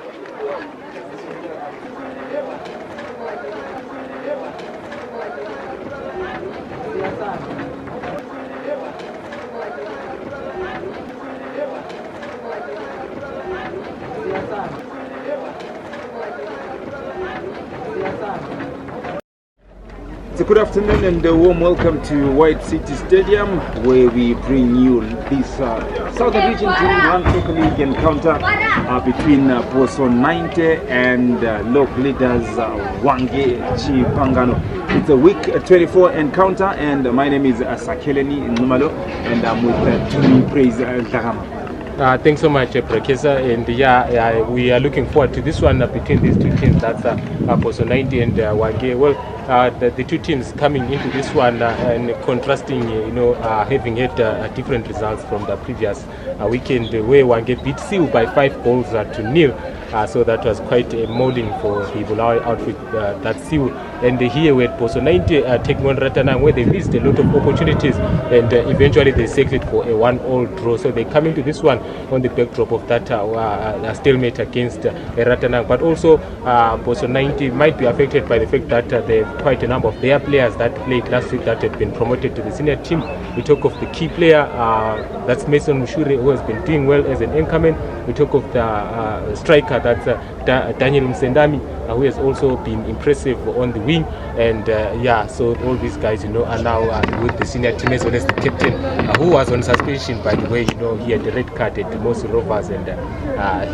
So good afternoon and a warm welcome to White City Stadium, where we bring you this Southern Region Team 1 Super League encounter between Bosso 90 and local leaders Hwange Chipangano. It's a week 24 encounter, and my name is Sakeleni Numalo, and I'm with Tony Praise Dagama. Thanks so much, Prakesa. And we are looking forward to this one between these two teams. That's Bosso 90 and Hwange. Well, the two teams coming into this one and contrasting, having had different results from the previous weekend, where Hwange beat Siu by 5 goals to 0. So that was quite a mauling for the Bulawayo outfit, that Siu. And here we had Bosso 90 taking on Ratanang, where they missed a lot of opportunities, and eventually they settled for a 1-1 draw. So they come into this one on the backdrop of that stalemate against Ratanang. But also Bosso 90 might be affected by the fact that they have quite a number of their players that played last week that had been promoted to the senior team. We talk of the key player, that's Mason Mushure, who has been doing well as an anchorman. We talk of the striker, that's Daniel Msendami, who has also been impressive on the wing. And so all these guys, are now with the senior team, as well as the captain, who was on suspension, by the way. He had a red card at the Mosi Rovers, and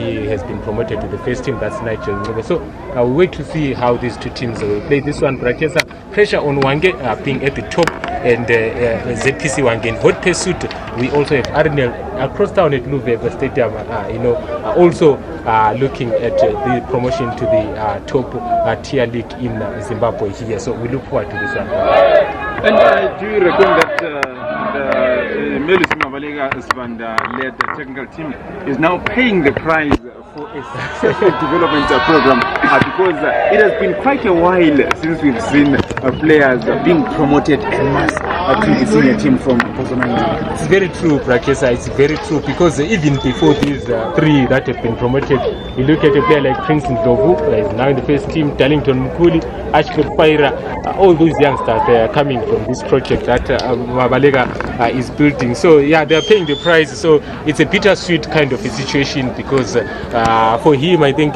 he has been promoted to the first team. That's Nigel Ngube. So we wait to see how these two teams will play this one. Brakesa, pressure on Hwange being at the top, and ZPC Hwange in hot pursuit. We also have Arnel across town at Luveve Stadium, also looking at the promotion to the top tier league in Zimbabwe here. So we look forward to this one. And I do reckon that the Melis Mavalega led technical team is now paying the price for a successful development program, because it has been quite a while since we've seen players being promoted en masse to the senior team from Bosso 90. It's very true, Prakesa. It's very true, because even before these three that have been promoted, you look at a player like Prince Ndlovu, is now in the first team, Darlington Mkuli, Ashford Paira, all those youngsters, they are coming from this project that Mabalega is building. So they are paying the price. So it's a bittersweet kind of a situation, because for him, I think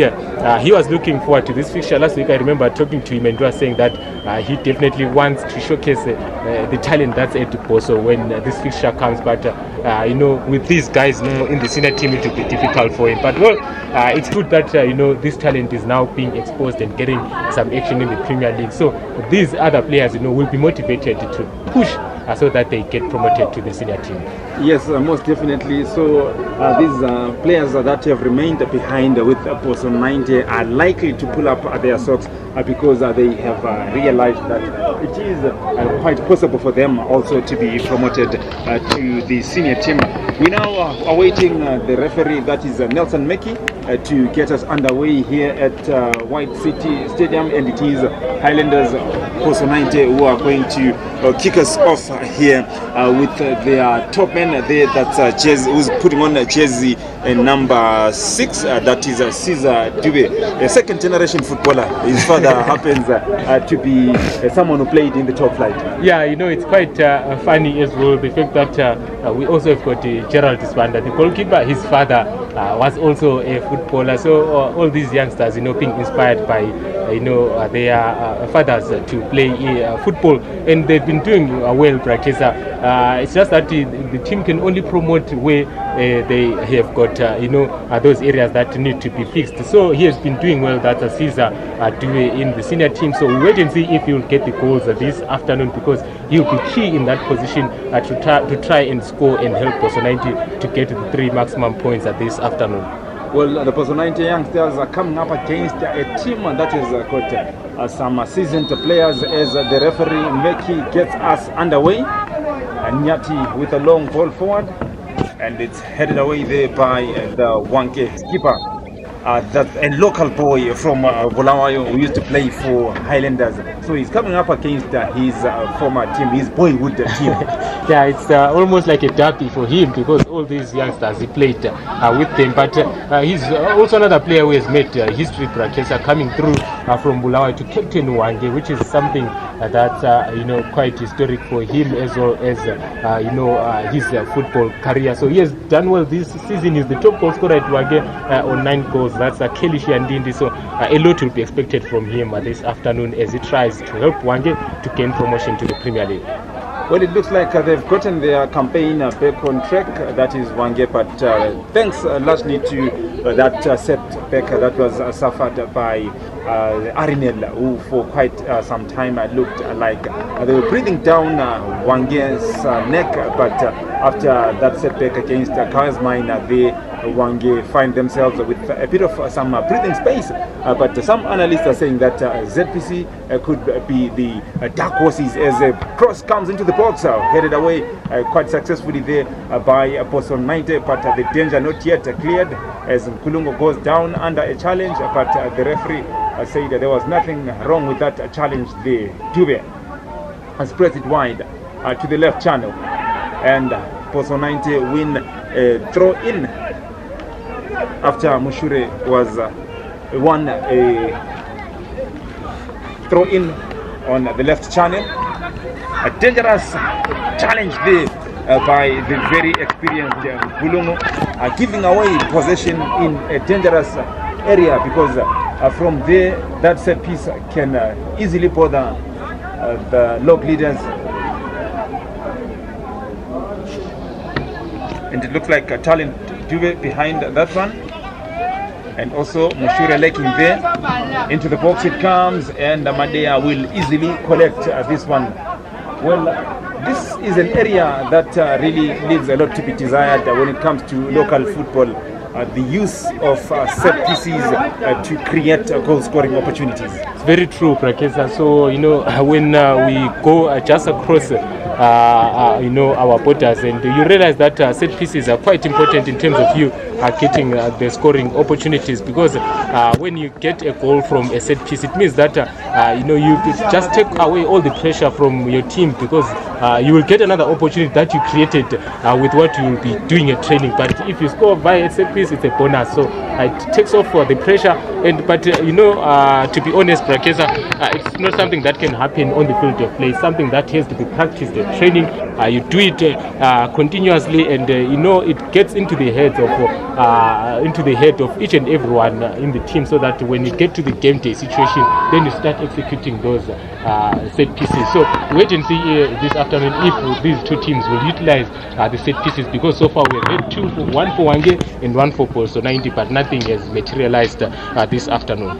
he was looking forward to this fixture. Last week I remember talking to him, and he was saying that he definitely wants to showcase the talent that's at Bosso when this fixture comes. But with these guys now in the senior team, it will be difficult for him. But it's good that this talent is now being exposed and getting some action in the Premier League. So these other players will be motivated to push so that they get promoted to the senior team. Yes, most definitely. So these players that have remained behind with Bosso 90 are likely to pull up their socks, because they have realized that it is quite possible for them also to be promoted to the senior team. We now are awaiting the referee, that is Nelson Meki, to get us underway here at White City Stadium, and it is Highlanders Bosso 90 who are going to kick us off here with their top man there, that's who's putting on a jersey number 6, that is Caesar Dube, a second generation footballer. His father happens to be someone who played in the top flight. Yeah, it's quite funny as well, the fact that we also have got Gerald Disbanda, the goalkeeper. His father was also a footballer. So all these youngsters, being inspired by their fathers to play football, and they've been doing well, Brakesa. It's just that the team can only promote where they have got those areas that need to be fixed. So he has been doing well, that Caesar Due in the senior team. So we wait and see if he will get the goals this afternoon, because he will be key in that position to try and score and help Bosso 90 to get the 3 maximum points this afternoon. Well, the Bosso 90 youngsters are coming up against a team that has got some seasoned players, as the referee Meki gets us underway. Nyati with a long ball forward, and it's headed away there by the Hwange keeper. a local boy from Bulawayo who used to play for Highlanders. So he's coming up against his former team, his boyhood team. Yeah, it's almost like a derby for him because all these youngsters he played with them. But he's also another player who has made history, Brakesa, coming through from Bulawayo to captain Hwange, which is something that's quite historic for him as well as his football career. So he has done well this season. He's the top goal scorer at Hwange on 9 goals. That's Kelly Ndindi. So a lot will be expected from him this afternoon as he tries to help Hwange to gain promotion to the Premier League. Well, it looks like they've gotten their campaign back on track, that is Hwange, but thanks largely to that setback that was suffered by Arinel, who for quite some time looked like they were breathing down Hwange's neck, but after that setback against Kazmine, Hwange find themselves with a bit of some breathing space, but some analysts are saying that ZPC could be the dark horses as a cross comes into the box, headed away quite successfully there by Bosso 90, but the danger not yet cleared as Kulungo goes down under a challenge, but the referee said that there was nothing wrong with that challenge there. Dube has spread it wide to the left channel, and Bosso 90 win throw in after Mushure was won a throw in on the left channel. A dangerous challenge there by the very experienced Bulungu, giving away possession in a dangerous area because from there that set piece can easily bother the log leaders. And it looks like a talent Dube behind that one, and also Mushure lacking there. Into the box it comes, and Madea will easily collect this one. Well, this is an area that really leaves a lot to be desired when it comes to local football. The use of set pieces to create goal scoring opportunities. It's very true, Brakesa. So when we go just across our borders, and you realize that set pieces are quite important in terms of you getting the scoring opportunities, because when you get a goal from a set piece, it means that you just take away all the pressure from your team, because you will get another opportunity that you created with what you will be doing at training. But if you score via a set piece, it's a bonus, so it takes off the pressure. But to be honest, Brakesa, it's not something that can happen on the field of play. It's something that has to be practiced at training. You do it continuously, and it gets into the head of each and everyone in the team, so that when you get to the game day situation, then you start executing those set pieces. So wait and see this afternoon if these two teams will utilize the set pieces, because so far we have had one for Hwange and one for Bosso 90, but nothing has materialized this afternoon.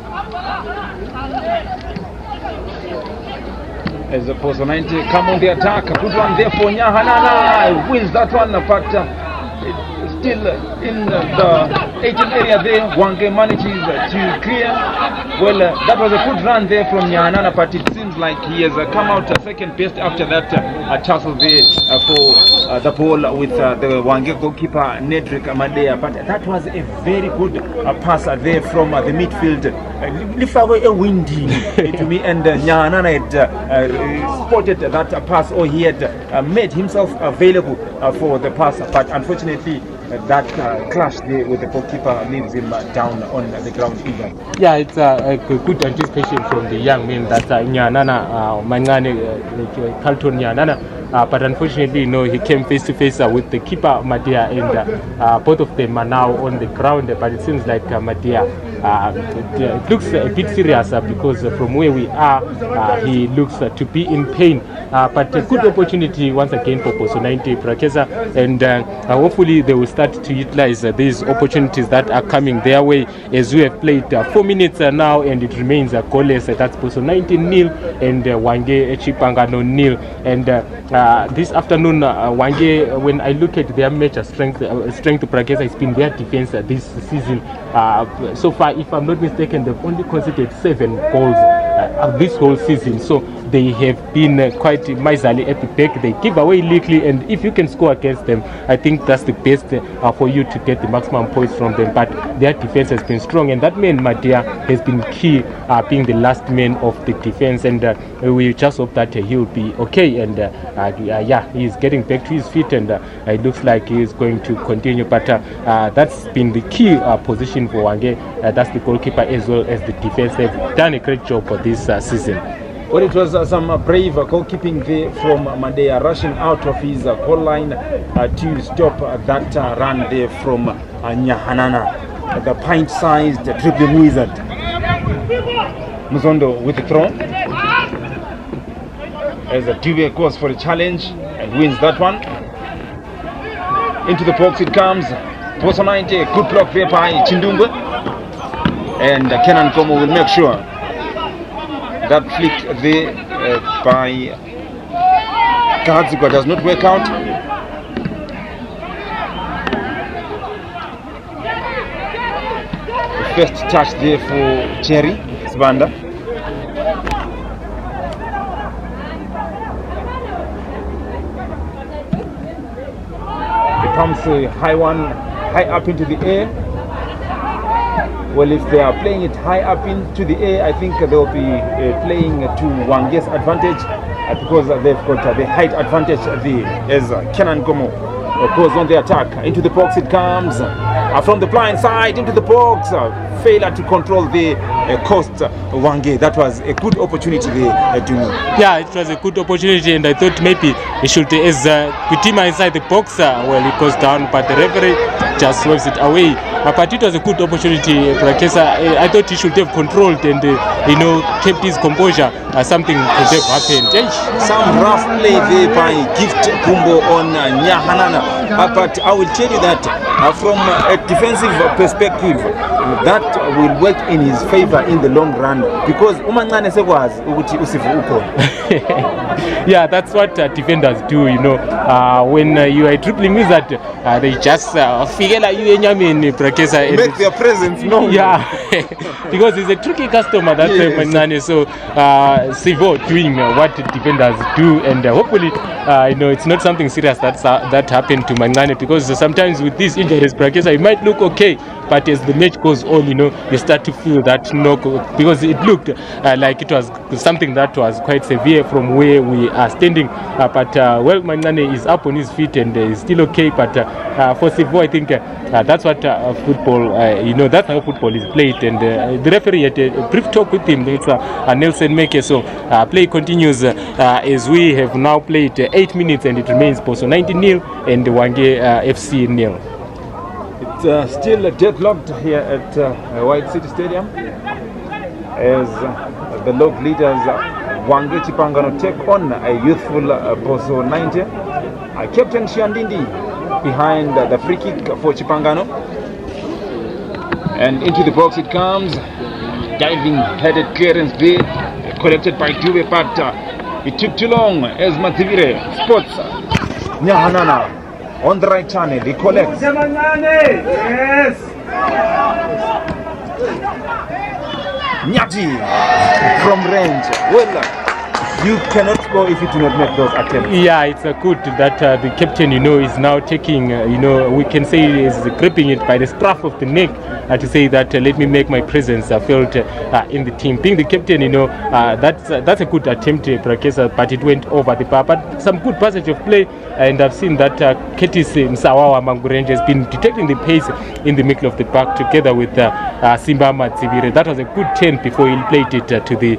As Bosso 90 come on the attack, good one there for Nyahanana, wins that one, but still in the 18 area there, Hwange manages to clear. Well, that was a good run there from Nyahanana, but it seems like he has come out second best after that tussle there for the ball with the Hwange goalkeeper Nedrick Madea. But that was a very good pass there from the midfield. Lifagwe a windy to me, and Nyahanana had spotted that pass, or he had made himself available for the pass, but unfortunately that clash there with the goalkeeper leaves him down on the ground even. Yeah, it's a good anticipation from the young men that Nyahanana, Mangane, Carlton Nyahanana, but unfortunately, he came face to face with the keeper Madea, and both of them are now on the ground. But it seems like Madea, it looks a bit serious because from where we are, he looks to be in pain. But a good opportunity once again for Bosso 90, Brakesa, and hopefully they will start to utilize these opportunities that are coming their way, as we have played 4 minutes now, and it remains goalless. That's Bosso 90 0 and Hwange Chipangano 0. And this afternoon, Hwange, when I look at their major strength Brakesa, it's been their defense this season. So far, if I'm not mistaken, they've only conceded 7 goals this whole season. So they have been quite miserly at the back. They give away little, and if you can score against them, I think that's the best for you to get the maximum points from them. But their defense has been strong, and that man Madia has been key, being the last man of the defense, and we just hope that he'll be okay. And he's getting back to his feet, and it looks like he's going to continue. But that's been the key position for Hwange. That's the goalkeeper as well as the defense. They've done a great job for this season. Well, it was some brave goalkeeping there from Madea, rushing out of his goal line to stop that run there from Nyahanana, the pint-sized dribbling wizard. Muzondo with the throw. As a Dube goes for the challenge and wins that one. Into the box it comes. Bosso 90, good block there by Chindungwe. And Kenan Komo will make sure that flick there by Kahadzigwa does not work out. The first touch there for Cherry Svanda. It comes a high one, high up into the air. Well, if they are playing it high up into the air, I think they'll be playing to Hwange's advantage because they've got the height advantage there as Kenan Gomo goes on the attack. Into the box it comes. From the blind side into the box. Failure to control the coast Hwange. That was a good opportunity there, Dumi. Yeah, it was a good opportunity, and I thought maybe he should, as Kutima inside the box, well, he goes down, but the referee just swerves it away. But it was a good opportunity, Prakesa. I thought he should have controlled and, kept his composure. Something could have happened. Some rough play there by Gift Kumbo on Nyahanana. But I will tell you that from a defensive perspective, that will work in his favor in the long run because Umangane Segwas Uguti Usifu Uko. Yeah, that's what defenders do, when you are dribbling with that, they just figure like you make their presence known. Yeah, because he's a tricky customer, that's Umangane. So Sivo doing what defenders do, and hopefully it's not something serious that happened to Mangane, because sometimes with these injuries, Prakesa, it might look okay, but as the match goes on, you start to feel that knock, because it looked like it was something that was quite severe from where we are standing. But Mangane is up on his feet and is still okay. But for Sivo, I think that's what football, that's how football is played. And the referee had a brief talk with him. It's Nelson Meke. So play continues as we have now played 8 minutes, and it remains Bosso 90-0 and Hwange FC 0. It's still deadlocked here at White City Stadium as the local leaders Hwange Chipangano take on a youthful Bosso 90. Captain Shiandindi behind the free kick for Chipangano, and into the box it comes. Diving headed clearance there, collected by Dube, but it took too long as Mativire spots Nyahanana on the right channel. He collects. Yes. Nyati from range. Well, you cannot score if you do not make those attempts. Yeah, it's good that the captain, is now taking, we can say is gripping it by the scruff of the neck to say that let me make my presence felt in the team. Being the captain, that's a good attempt, Prakesa, but it went over the bar. But some good passage of play, and I've seen that Ketis Msawawa Mangurenje has been detecting the pace in the middle of the park together with Simba Matsibire. That was a good turn before he played it to the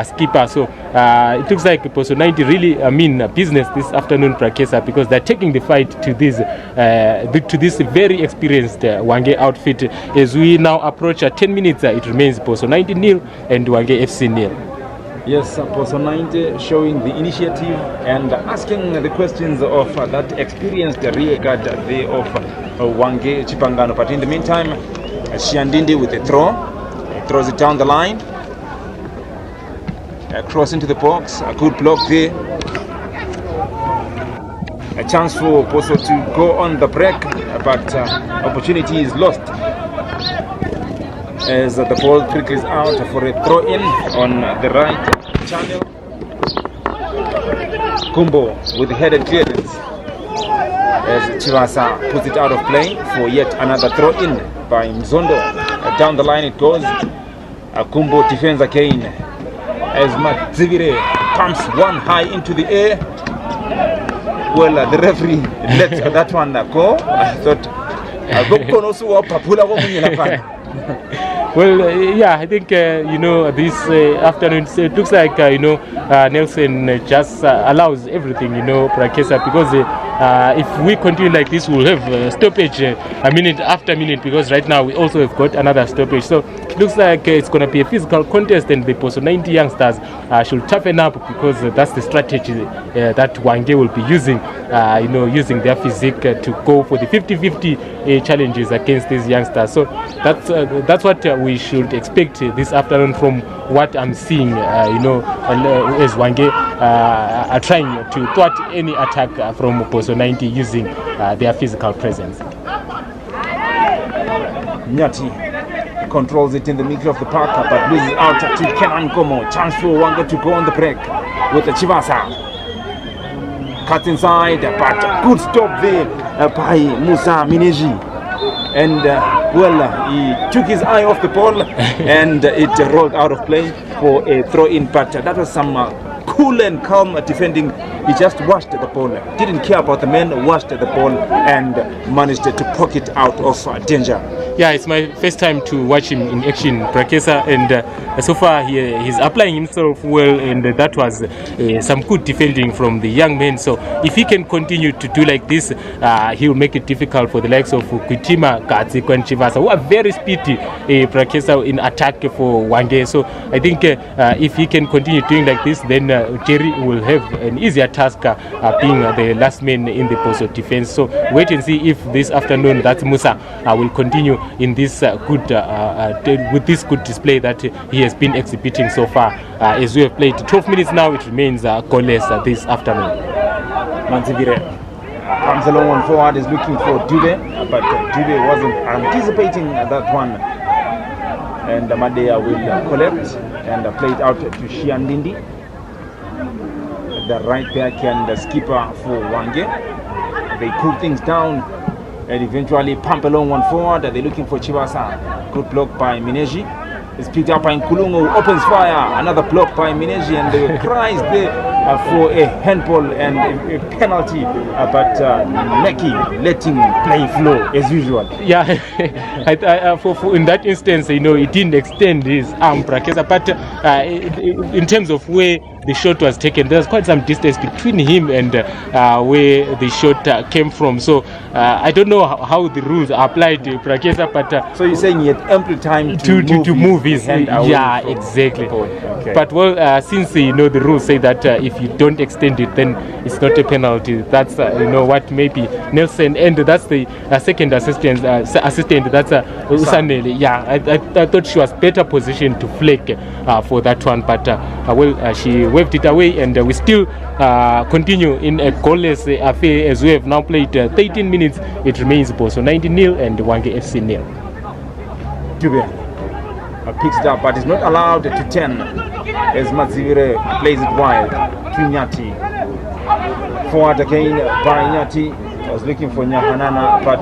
skipper. So it looks like Bosso 90 really mean business this afternoon, Prakesa, because they're taking the fight to this very experienced Hwange outfit. As we now approach 10 minutes, it remains Bosso 90-0 and Hwange FC 0. Yes, Bosso 90 showing the initiative and asking the questions of that experienced rear guard there of Hwange Chipangano. But in the meantime, Shiandindi with a throw, throws it down the line. Cross into the box, a good block there. A chance for Bosso to go on the break, but opportunity is lost as the ball trickles out for a throw in on the right channel. Kumbo with the headed clearance as Chivasa puts it out of play for yet another throw in by Mzondo. Down the line it goes. Kumbo defends again as Matzivire pumps one high into the air. Well, the referee let that one go. I thought well, yeah, I think this afternoon it looks like Nelson just allows everything, Prakesa, because if we continue like this, we'll have stoppage minute after minute, because right now we also have got another stoppage. So it looks like it's going to be a physical contest, and the Bosso 90 youngsters should toughen up, because that's the strategy that Hwange will be using, using their physique to go for the 50-50 challenges against these youngsters. So that's what we should expect this afternoon from what I'm seeing, as Hwange are trying to thwart any attack from Bosso 90 using their physical presence. Nyati controls it in the middle of the park, but loses out to Kenan Komo. Chance for Hwange to go on the break with the Chivasa. Cut inside, but good stop there by Musa Mineji. And he took his eye off the ball and it rolled out of play for a throw-in. But that was some cool and calm defending. He just washed the ball, didn't care about the man, washed the ball and managed to pocket out of danger. Yeah, it's my first time to watch him in action, Prakesa, and so far he's applying himself well, and that was some good defending from the young men. So if he can continue to do like this, he'll make it difficult for the likes of Kuitima, Katsiko and Chivasa, who are very speedy, Prakesa, in attack for Hwange. So I think if he can continue doing like this, then Jerry will have an easier task being the last man in the Bosso defense. So wait and see if this afternoon that Musa will continue in this with this good display that he has been exhibiting so far. As we have played 12 minutes now, it remains goalless this afternoon. Manzivire comes along one forward, is looking for Dube, but Dube wasn't anticipating that one. And Madea will collect and play it out to Shiandindi, the right back and the skipper for Hwange. They cool things down and eventually pump along one forward. They're looking for Chivasa. Good block by Mineji. It's picked up by Nkulungu, opens fire. Another block by Mineji, and they cries there for a handball and a penalty. But Neki letting play flow as usual. Yeah, for in that instance, he didn't extend his arm, Prakesa. But in terms of where the shot was taken, there's quite some distance between him and where the shot came from. So I don't know how the rules are applied to Prakesa, but so you're saying he had ample time to move his hand away. Yeah, exactly. Okay. But since the rules say that if you don't extend it, then it's not a penalty. That's what maybe Nelson, and that's the second assistant. That's Usanele. Yeah, I thought she was better positioned to flick for that one, but she waved it away, and we still continue in a goalless affair as we have now played 13 minutes. It remains Bosso 90-0 and Hwange FC 0. Dube picks it up, but is not allowed to 10 as Matzivire plays it wide to Nyati. Forward again by Nyati. I was looking for Nyahanana, but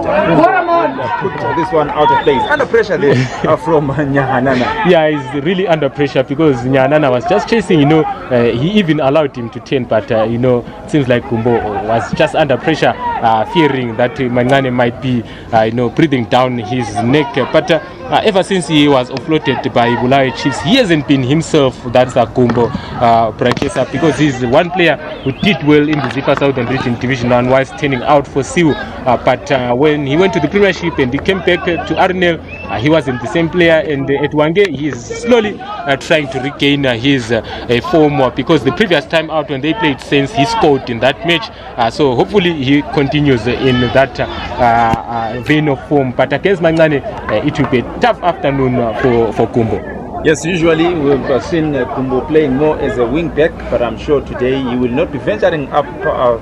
put this one out of place. Under pressure there from Nyahanana. Yeah, he's really under pressure because Nyahanana was just chasing, he even allowed him to turn, but, it seems like Kumbo was just under pressure, fearing that Mangane might be, breathing down his neck. But ever since he was offloaded by Bulawayo Chiefs, he hasn't been himself. That's Kumbo Prakesa, because he's one player who did well in the Zipa Southern Region Division 1 while turning out for Siu. But when he went to the Premiership and he came back to Arnel, he wasn't the same player. And at Hwange, he is slowly trying to regain his form, because the previous time out when they played Saints, he scored in that match. So hopefully he continues in that vein of form. But against Mangane, it will be a tough afternoon for Kumbo. Yes, usually we've seen Kumbo playing more as a wing back, but I'm sure today he will not be venturing up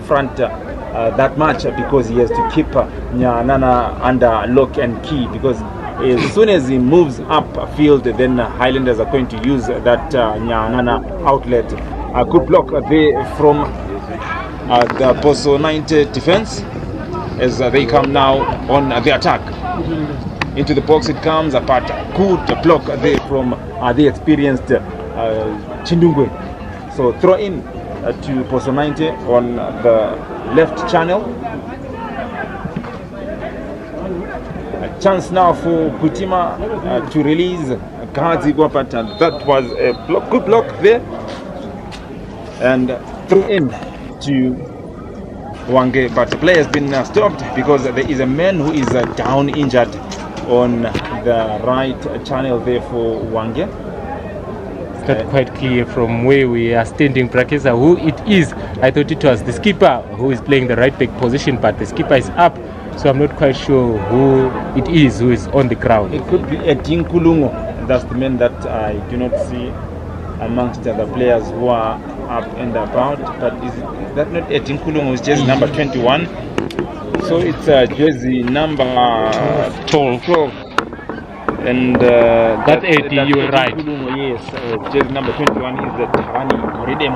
front that much, because he has to keep Nyahanana under lock and key, because as soon as he moves up field, then Highlanders are going to use that Nyahanana outlet. A good block there from the Bosso 90 defense as they come now on the attack. Into the box it comes, but good block there from the experienced Chindungwe. So throw in to Bosso 90 on the left channel. A chance now for Kutima to release Gazigwa, but that was a good block there. And throw in to Hwange, but the player has been stopped because there is a man who is down injured on the right channel there for Hwange. It's not quite clear from where we are standing, Brakeza, who it is. I thought it was the skipper who is playing the right back position, but the skipper is up, so I'm not quite sure who it is who is on the ground. It could be Edin Kulungo. That's the man that I do not see amongst the players who are up and about. But is that not Edin Kulungo? It's jersey number 21. So it's jersey number 12. And that's 80, you were right. Yes, jersey number 21 is the Tarani Moridem,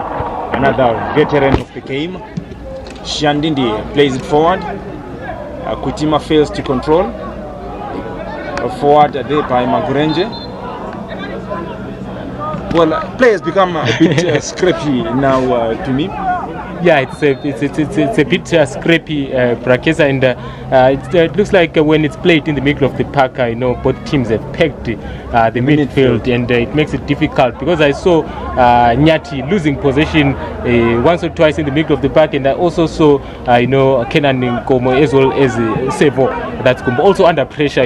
another veteran of the game. Shandindi plays it forward. Kutima fails to control. Forward there by Magurenje. Well, players become a bit scrappy now to me. Yeah, it's a bit scrappy, Brakeza, and it looks like when it's played in the middle of the park, I know both teams have packed the midfield, and it makes it difficult because I saw Nyati losing possession once or twice in the middle of the park, and I also saw Kenan Nkomo as well as Sevo. That's also under pressure,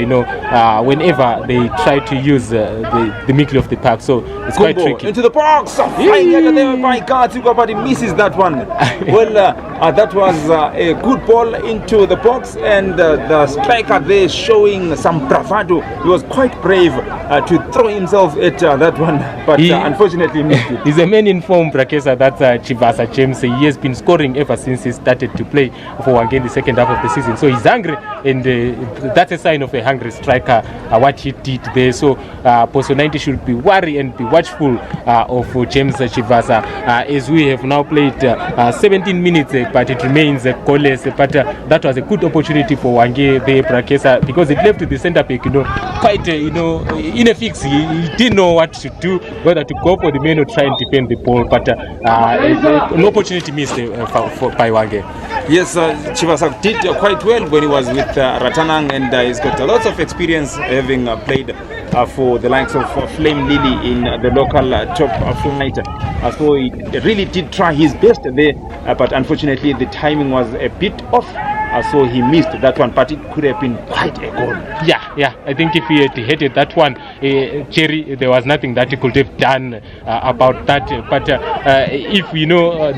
whenever they try to use the middle of the park. So it's quite tricky. Into the box, flying there by Gatsigo, but he misses that one. Well, that was a good ball into the box, and the striker there showing some bravado. He was quite brave to throw himself at that one, but unfortunately missed it. He's a man in form, Brakeza. That's Chivasa James. He has been scoring ever since he started to play for Hwange in the second half of the season. So he's hungry, and that's a sign of a hungry striker, what he did there. So Bosso 90 should be worried and be watchful of James Chivasa, as we have now played 17 minutes, but it remains goalless. But that was a good opportunity for Hwange there, Brakeza, because it left the centre back, quite, in a fix. He didn't know what to do, whether to go for the man or try and defend the ball. But an opportunity missed by Hwange. Yes, Chivasa did quite well when he was with Ratanang, and he's got a lot of experience having played for the likes of Flame Lily in the local top flight. So he really did try his best there, but unfortunately the timing was a bit off. So he missed that one, but it could have been quite a goal. Yeah. I think if he had headed that one, Cherry, there was nothing that he could have done about that. But if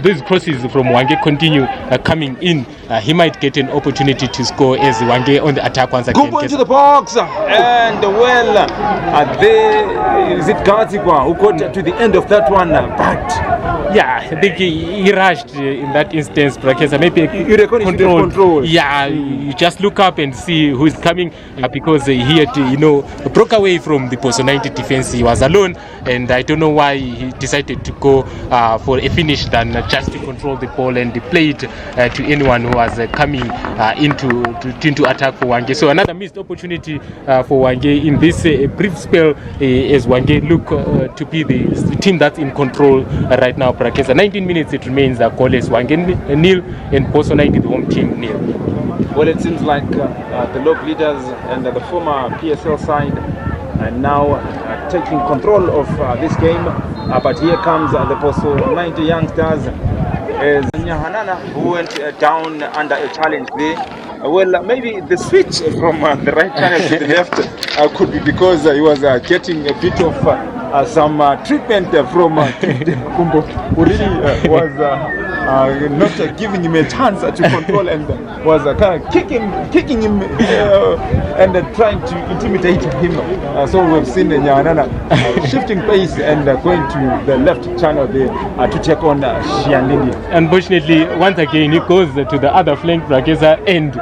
these crosses from Hwange continue coming in, he might get an opportunity to score as Hwange on the attack once again. Go into the box, and well, there is it Gazigwa who got to the end of that one, but yeah, I think he rushed in that instance, Brakeza. Maybe control. Yeah, you just look up and see who is coming, because he had, broke away from the Bosso 90 defense. He was alone, and I don't know why he decided to go for a finish than just to control the ball and play it to anyone who was coming into attack for Hwange. So another missed opportunity for Hwange in this brief spell, as Hwange look to be the team that's in control right now, Brakeza. 19 minutes it remains goalless. Hwange nil and Bosso 90 the home team nil. Well, it seems like the local leaders and the former PSL side are now taking control of this game. But here comes the Bosso 90 youngsters, as Nyahanana, who went down under a challenge there. Well, maybe the switch from the right channel to the left could be because he was getting a bit of some treatment from Kumbo, who really was not giving him a chance to control, and was kind of kicking him and trying to intimidate him. So we've seen Nyanana shifting pace and going to the left channel there to take on Shiandini. Unfortunately, once again, he goes to the other flank, Brakeza, and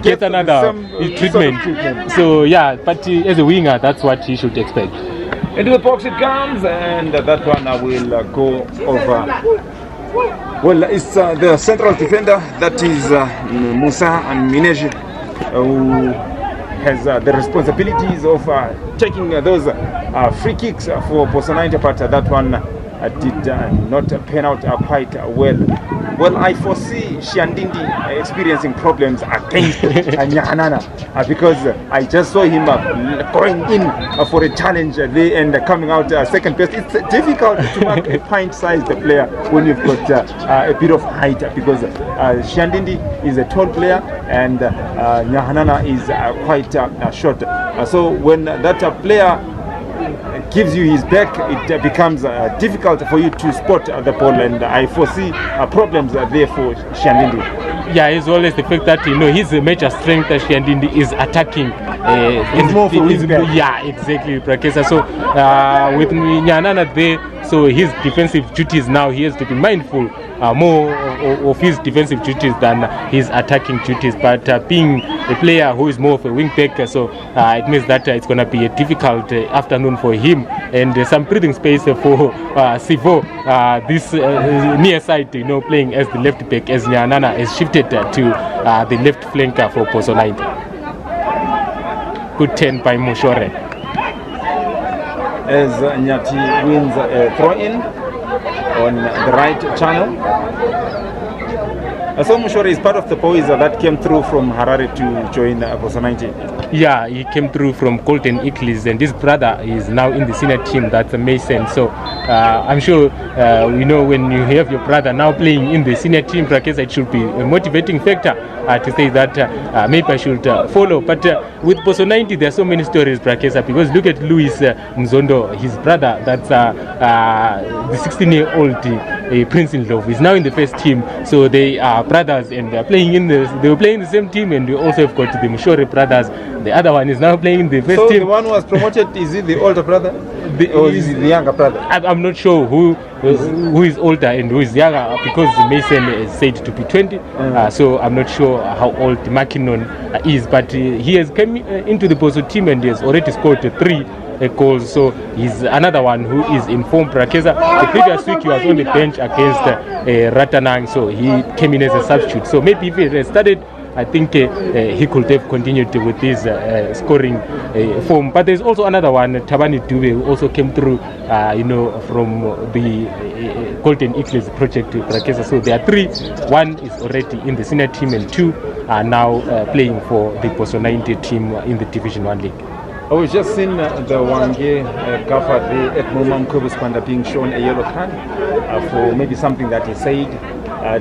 gets another treatment. Sort of treatment. So yeah, but as a winger, that's what he should expect. Into the box it comes, and that one will go over Well, it's the central defender, that is Musa and Mineji, who has the responsibilities of taking those free kicks for Bosso 90, but that one did not pan out quite well. Well, I foresee Shandindi experiencing problems against Nyahanana because I just saw him going in for a challenge there and coming out second best. It's difficult to mark a pint-sized player when you've got a bit of height, because Shandindi is a tall player and Nyahanana is quite short. So when that player gives you his back, it becomes difficult for you to spot the ball, and I foresee problems there for Shandindi. Yeah, it's always the fact that his major strength, Shandindi, is attacking. It's more for his back. Yeah, exactly, Prakesa. So with Nyanana there, so his defensive duties now, he has to be mindful more of his defensive duties than his attacking duties. But being a player who is more of a wing back, so it means that it's going to be a difficult afternoon for him, and some breathing space for Sivo, this near side, playing as the left back, as Nyanana is shifted to the left flanker for Bosso 90. Good 10 by Mushore. As Nyati wins a throw-in on the right channel. So Mushore is part of the boys that came through from Harare to join Bosso 90. Yeah, he came through from Golden Eagles, and his brother is now in the senior team, that's Mason. So I'm sure, when you have your brother now playing in the senior team, Prakesa, it should be a motivating factor to say that maybe I should follow. But with Bosso 90, there are so many stories, Prakesa, because look at Luis Mzondo, his brother, that's the 16-year-old Prince in Love, is now in the first team. So they are brothers, and they were playing in the same team, and we also have got the Mushore brothers. The other one is now playing in the first team. So the one who was promoted, is he the older brother? Or is he the younger brother? I'm not sure who is older and who is younger, because Mason is said to be 20. So I'm not sure how old Makinon is, but he has come into the Bosso team and he has already scored 3 goals. So he's another one who is in form. Prakesa, the previous week he was on the bench against Ratanang, so he came in as a substitute. So maybe if he had started, I think he could have continued with his scoring form. But there's also another one, Tabani Dube, who also came through, from the Golden Eagles project, Prakesa. So there are 3. 1 is already in the senior team, and 2 are now playing for the Bosso 90 team in the Division 1 league. We've just seen the Hwange Gaffer at Momam Kobuspanda being shown a yellow card for maybe something that he said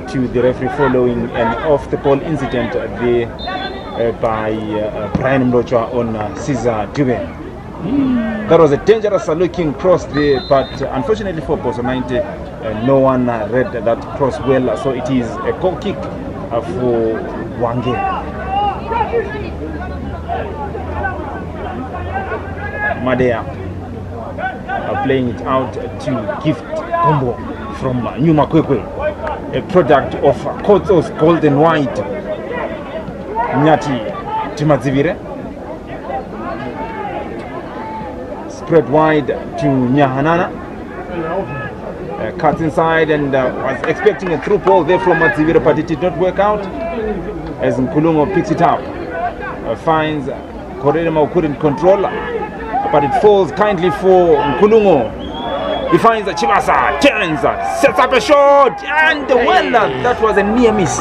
to the referee following an off-the-ball incident there by Brian Mlochwa on Caesar Dube. That was a dangerous looking cross there, but unfortunately for Bosso 90, no one read that cross well, so it is a goal kick for Hwange. Madea playing it out to Gift Combo from Nyuma Kwekwe, a product of Kozo's Golden White. Nyati Timazivire, spread wide to Nyahanana, cuts inside and was expecting a through ball there from Mazivire, but it did not work out as Nkulungo picks it up, finds Korema, who couldn't control, but it falls kindly for Nkulungo. He finds Chibasa, turns, sets up a shot, and well, that was a near miss.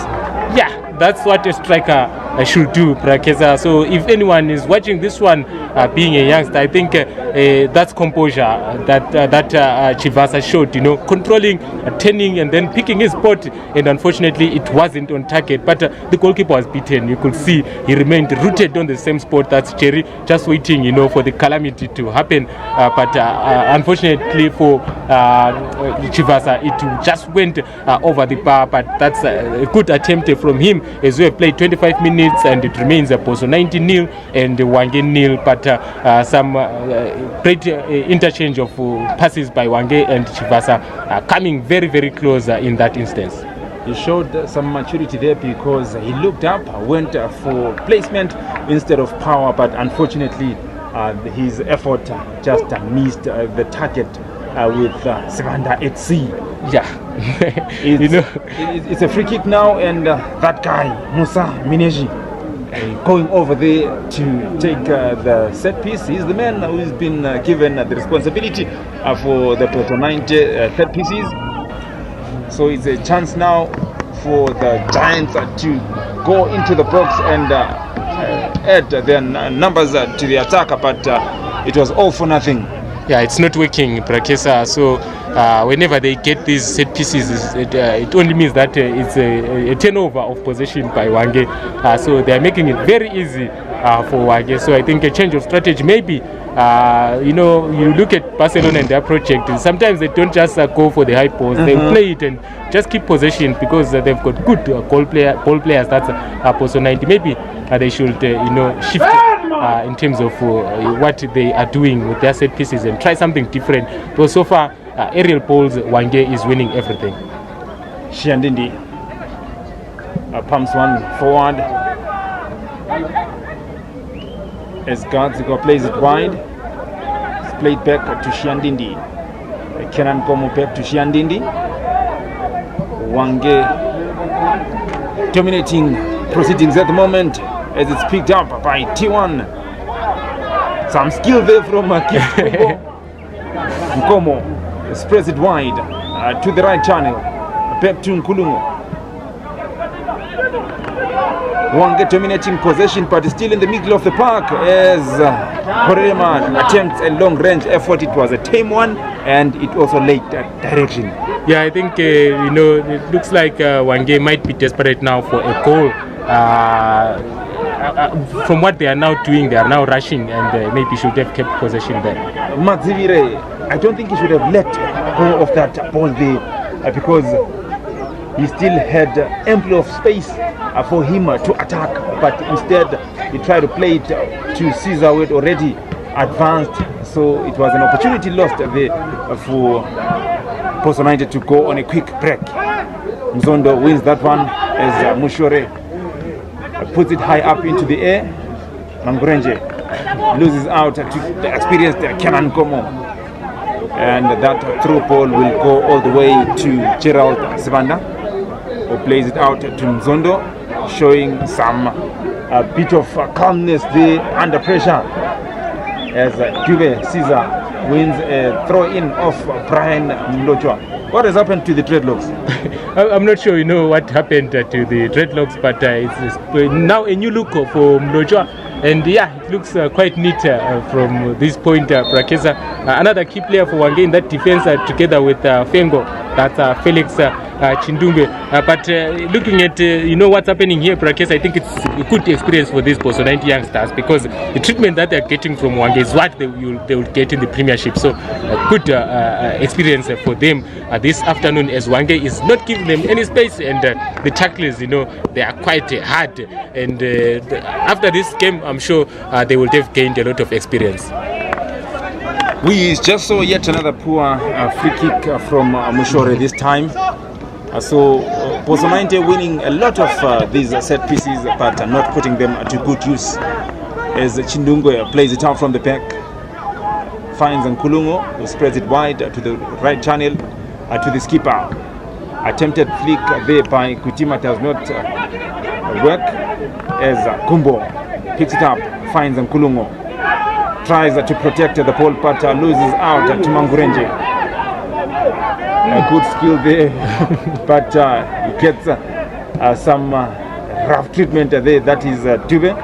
Yeah, that's what a striker should do, Prakesa. So if anyone is watching this one, being a youngster, I think that's composure that Chivasa showed, controlling, turning, and then picking his spot. And unfortunately, it wasn't on target. But the goalkeeper was beaten. You could see he remained rooted on the same spot. That's Cherry, just waiting, for the calamity to happen. But unfortunately for Chivasa, it just went over the bar. But that's a good attempt from him, as we have played 25 minutes. And it remains a Bosso 90-0 and Hwange 0, but some great interchange of passes by Hwange and Chivasa coming very, very close in that instance. He showed some maturity there because he looked up, went for placement instead of power, but unfortunately his effort just missed the target with Sibanda at sea. Yeah. It's a free kick now, and that guy, Musa Mineji, going over there to take the set piece. He's the man who's been given the responsibility for the Bosso 90 set pieces. So it's a chance now for the Giants to go into the box and add their numbers to the attack, but it was all for nothing. Yeah, it's not working, Prakesa. So whenever they get these set pieces, it only means that it's a turnover of possession by Hwange. So they are making it very easy for Hwange. So I think a change of strategy, maybe, you look at Barcelona and their project. Sometimes they don't just go for the high post. They play it and just keep possession because they've got good ball players. That's Bosso 90. Maybe they should, shift in terms of what they are doing with their set pieces and try something different. Because so far, aerial balls, Hwange is winning everything. Shiandindi pumps one forward as Gadzigo plays it wide. It's played back to Shiandindi. Kenan Komo back to Shiandindi. Hwange dominating proceedings at the moment as it's picked up by T1. Some skill there from Nkomo. Spreads it wide to the right channel. Back to Nkulungu. Hwange dominating possession, but still in the middle of the park as Korema attempts a long-range effort. It was a tame one, and it also lacked direction. Yeah, I think it looks like Hwange might be desperate now for a goal. From what they are now doing, they are now rushing, and maybe should have kept possession there. Madzivire, I don't think he should have let go of that ball there because he still had ample of space for him to attack, but instead he tried to play it to Caesar, who had already advanced. So it was an opportunity lost there for Bosso 90 to go on a quick break. Mzondo wins that one as Mushore puts it high up into the air. Mangurenje loses out to the experienced Kenan Komo, and that through ball will go all the way to Gerald Sibanda, who plays it out to Mzondo, showing some bit of calmness there under pressure as Dube Caesar wins a throw-in of Brian Mlochwa. What has happened to the dreadlocks? I'm not sure what happened to the dreadlocks, but it's now a new look for Mlochwa. And yeah, it looks quite neat from this point, Prakesa. Another key player for Hwange in that defense together with Fengo, that's Felix Chindunge. But looking at what's happening here, Prakesa, I think it's a good experience for these Bosso 90 youngsters because the treatment that they're getting from Hwange is what they will get in the Premiership. So good experience for them this afternoon as Hwange is not giving them any space, and the tacklers, they are quite hard. And after this game, I'm sure they will have gained a lot of experience. We just saw yet another poor free kick from Mushore this time. So Bosso 90 winning a lot of these set pieces, but not putting them to good use. As Chindungo plays it out from the back, finds Nkulungu, who spreads it wide to the right channel to the skipper. Attempted flick there by Kutima does not work as Kumbo picks it up, finds Nkulungu, tries to protect the ball but loses out to Mangurenje. A good skill there, but he gets some rough treatment there, that is Dube.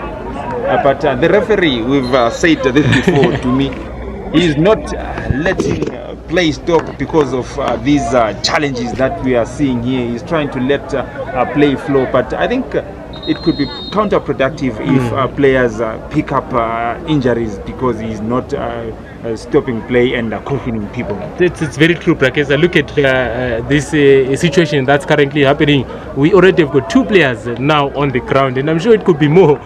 But the referee, we've said this before to me, he is not letting play stop because of these challenges that we are seeing here. He's trying to let play flow, but I think it could be counterproductive if players pick up injuries because he's not stopping play and cautioning people. It's very true, Prakesa. Look at this situation that's currently happening. We already have got two players now on the ground, and I'm sure it could be more,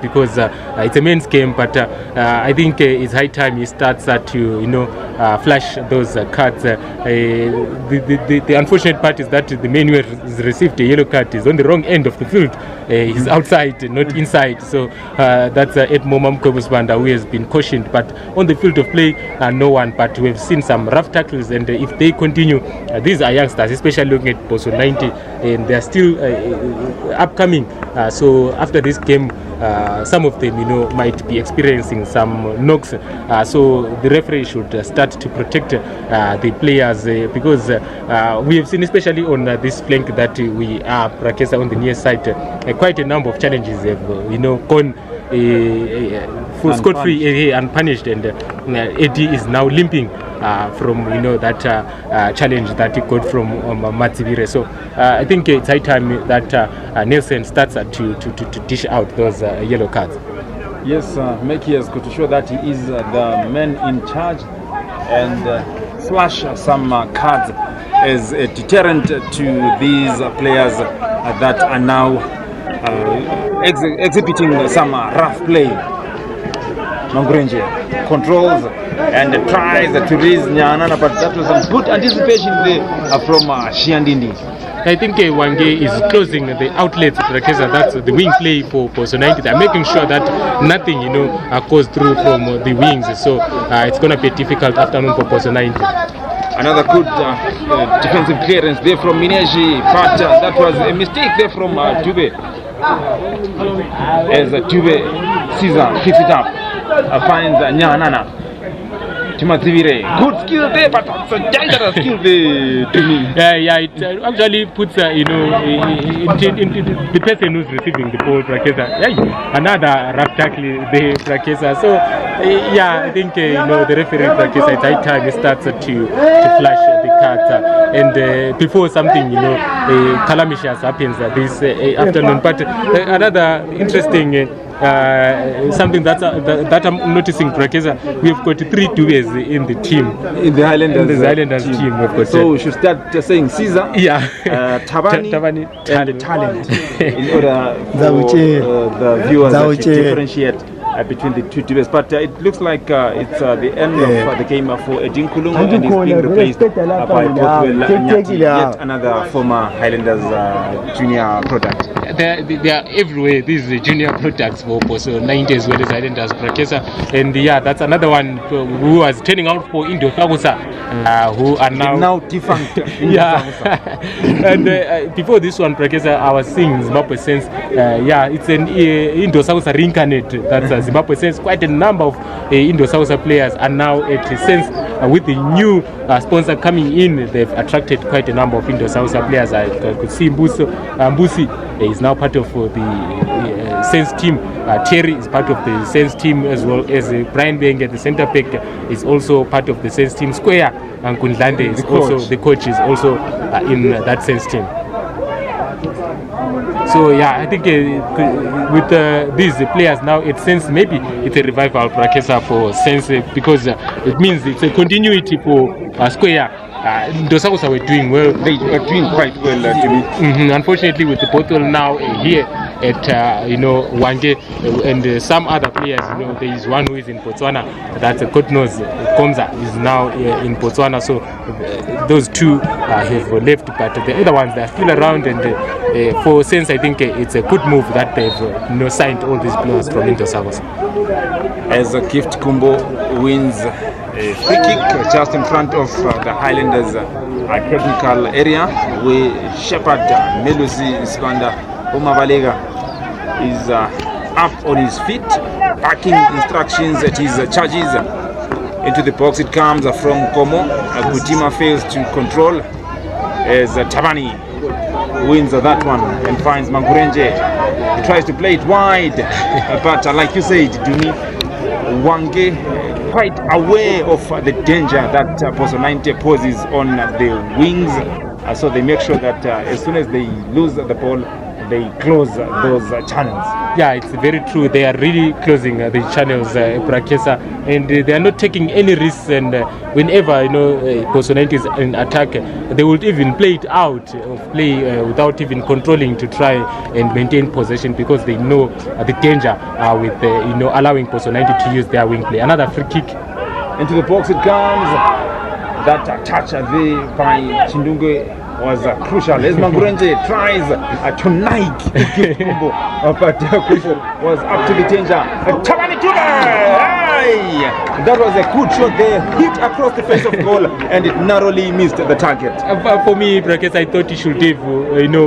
because it's a men's game, but I think it's high time he starts to flash those cards. The unfortunate part is that the man who has received a yellow card is on the wrong end of the field. He's outside, not inside. So that's Ed Momam Kobusbanda, who has been cautioned. But on the field of play, no one. But we've seen some rough tackles, and if they continue, these are youngsters, especially looking at Bosso 90, and they're still upcoming. So after this game, some of them, might be experiencing some knocks. So the referee should start to protect the players because we have seen, especially on this flank that we are Prakesa on the near side, quite a number of challenges have gone for scot-free, unpunished, and Eddie is now limping from that challenge that he got from Matsibire. So I think it's high time that Nelson starts to dish out those yellow cards. Yes, Meki has got to show that he is the man in charge and flash some cards as a deterrent to these players that are now exhibiting some rough play. Mangurenje controls and tries to raise Nyanana, but that was some good anticipation there from Shiandindi. I think Hwange is closing the outlets, that's the wing play for Bosso 90. They're making sure that nothing, goes through from the wings. So it's going to be a difficult afternoon for Bosso 90. Another good defensive clearance there from Mineji, but that was a mistake there from Tube. As Tube Caesar picks it up, finds Nyanana. Timativire, good skill there, but it's a dangerous skill there to me. Yeah, it actually puts, the person who's receiving the ball, Prakesa. Another rough tackle there, Prakesa. So, I think, the referee, Prakesa, it's high time he starts to flash the cards. And before something, calamitious happens this afternoon. But another interesting something that I'm noticing, Prakesa, we've got 3 duets in the team. In the Highlanders team. We've got so we should start saying Caesar, Tabani, and Talent in order for the viewers to differentiate between the 2 duets. But it looks like it's the end of the game for Edin Kulungu, and he's being replaced by Bothwell Nyati, yet another former Highlanders junior product. They are everywhere, these junior products for Bosso 90 as well as Highlanders, Prakesa. And that's another one who was turning out for Indo Thabusa, who are now defunct. And before this one, Prakesa, I was seeing Zimbabwe Sense. It's an Indo Thabusa reincarnate. That's Zimbabwe Sense. Quite a number of Indo Thabusa players are now at Sense. With the new sponsor coming in, they've attracted quite a number of Indo Thabusa players. I could see Mbusi is now part of the Sense team. Thierry is part of the Sense team, as well as Brian Beng at the centre back is also part of the Sense team. Square and Kundlande is also the coach is also in that Sense team. So I think with these players now, it Sense maybe it's a revival Prakesa for Sense because it means it's a continuity for Square. Dosakusa were doing well. They were doing quite well to me. Unfortunately, with the bottle now here at Hwange and some other players, there is one who is in Botswana. That's Kotnos Komza is now in Botswana. So those 2 have left, but the other ones they are still around. And for Sense, I think it's a good move that they've signed all these players from Intosavos. As a Gift Kumbo wins a free kick just in front of the Highlanders technical area, where Shepherd Melusi Spanda Umabalega is up on his feet, backing instructions at his charges. Into the box it comes from Komo. Kutima fails to control as Tabani wins that one and finds Mangurenje. He tries to play it wide, but like you said, Dumi, Hwange quite aware of the danger that Bosso 90 poses on the wings, so they make sure that as soon as they lose the ball, they close those channels. Yeah, it's very true. They are really closing the channels, Prakesa, and they are not taking any risks. And whenever Bosso 90 is in attack, they would even play it out, without even controlling to try and maintain possession because they know the danger with allowing Bosso 90 to use their wing play. Another free kick Into the box it comes. That touch there by Chindunge was crucial. As Mangurenje tries to Nike Kumbo, but Kumbo was up to the danger. That was a good shot there, hit across the face of goal, and it narrowly missed the target. For me, Brakes, I thought he should have,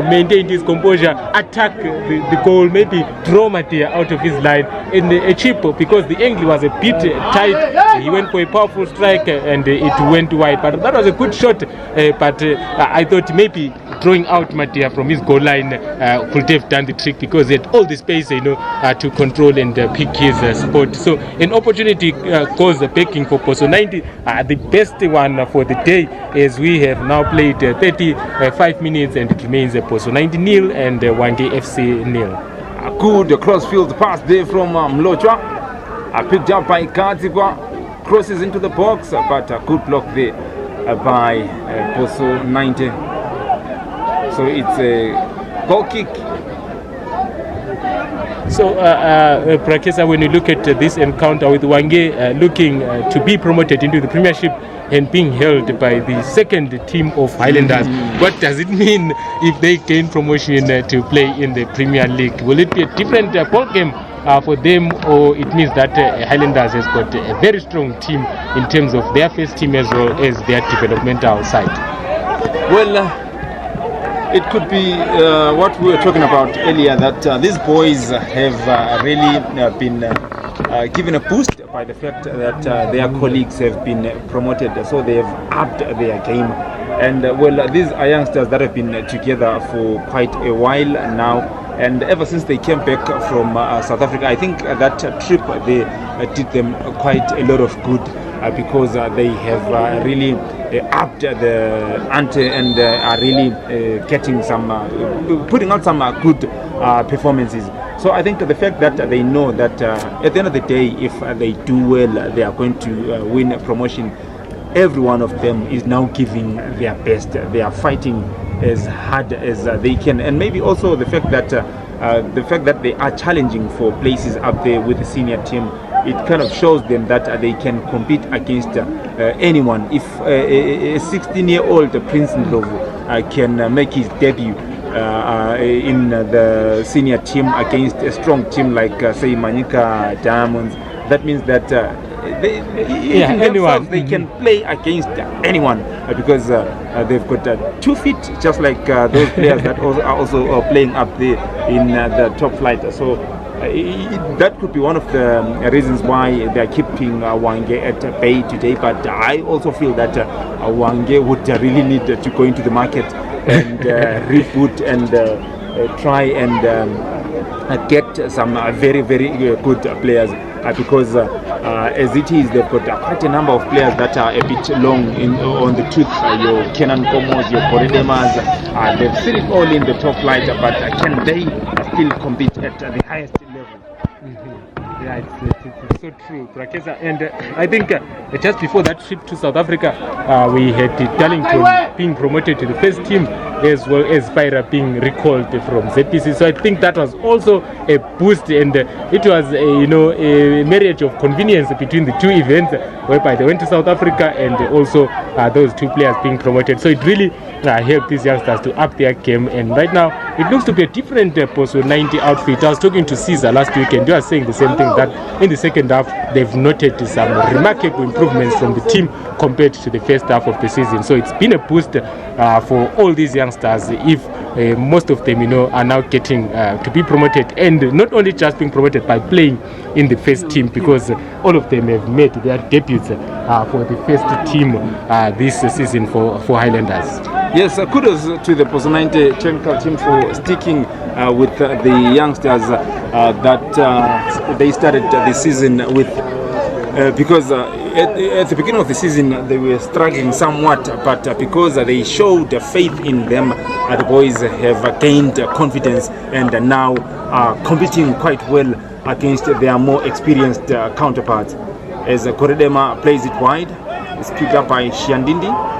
maintained his composure, attack the goal, maybe draw Matia out of his line, and a chip because the angle was a bit tight. He went for a powerful strike and it went wide. But that was a good shot. But I thought maybe drawing out Matia from his goal line could have done the trick because he had all the space, to control and pick his spot. So an opportunity caused backing for Bosso 90. The best one for the day is we have now played 35 minutes and it remains Bosso 90 0 and Hwange FC 0. A good cross-field pass there from Mlochwa. Picked up by Kadzikwa. Crosses into the box, but a good block there by Bosso 90. So it's a goal kick. So, Prakesa, when you look at this encounter with Hwange looking to be promoted into the Premiership and being held by the second team of Highlanders, what does it mean if they gain promotion to play in the Premier League? Will it be a different ball game for them, or it means that Highlanders has got a very strong team in terms of their first team as well as their developmental side? Well, it could be what we were talking about earlier, that these boys have really been given a boost by the fact that their colleagues have been promoted, so they have upped their game. And well, these are youngsters that have been together for quite a while now, and ever since they came back from South Africa, I think that trip they did them quite a lot of good because they have really upped the ante and are really getting some, putting out some good performances. So I think the fact that they know that at the end of the day, if they do well, they are going to win promotion. Every one of them is now giving their best. They are fighting as hard as they can, and maybe also the fact that they are challenging for places up there with the senior team. It kind of shows them that they can compete against anyone. If a 16-year-old Prince Ndlovu can make his debut in the senior team against a strong team like, say, Manika Diamonds, that means that anyone they can play against anyone because they've got 2 feet, just like those players that are also playing up there in the top flight. So that could be one of the reasons why they are keeping Hwange at bay today. But I also feel that Hwange would really need to go into the market and reboot and try and get some very, very good players. Because as it is, they've got quite a number of players that are a bit long on the tooth. Your Kenan Komos, your Koredemas, they've seen it all in the top flight, but can they still compete at the highest level? Yeah, it's so true, Prakesa. And I think just before that trip to South Africa, we had Darlington being promoted to the first team, as well as Spira being recalled from ZPC. So I think that was also a boost, and it was a marriage of convenience between the two events, whereby they went to South Africa and also those two players being promoted. So it really helped these youngsters to up their game, and right now it looks to be a different Bosso 90 outfit. I was talking to Caesar last week, and they were saying the same thing, that in the second half they've noted some remarkable improvements from the team compared to the first half of the season. So it's been a boost for all these youngsters, if most of them are now getting to be promoted, and not only just being promoted by playing in the first team, because all of them have made their debuts for the first team this season for Highlanders. Yes, kudos to the Bosso 90 technical team for sticking with the youngsters that they started the season with, because at the beginning of the season they were struggling somewhat, but because they showed faith in them, the boys have gained confidence and now are competing quite well against their more experienced counterparts. As Koredema plays it wide, it's picked up by Shiandindi.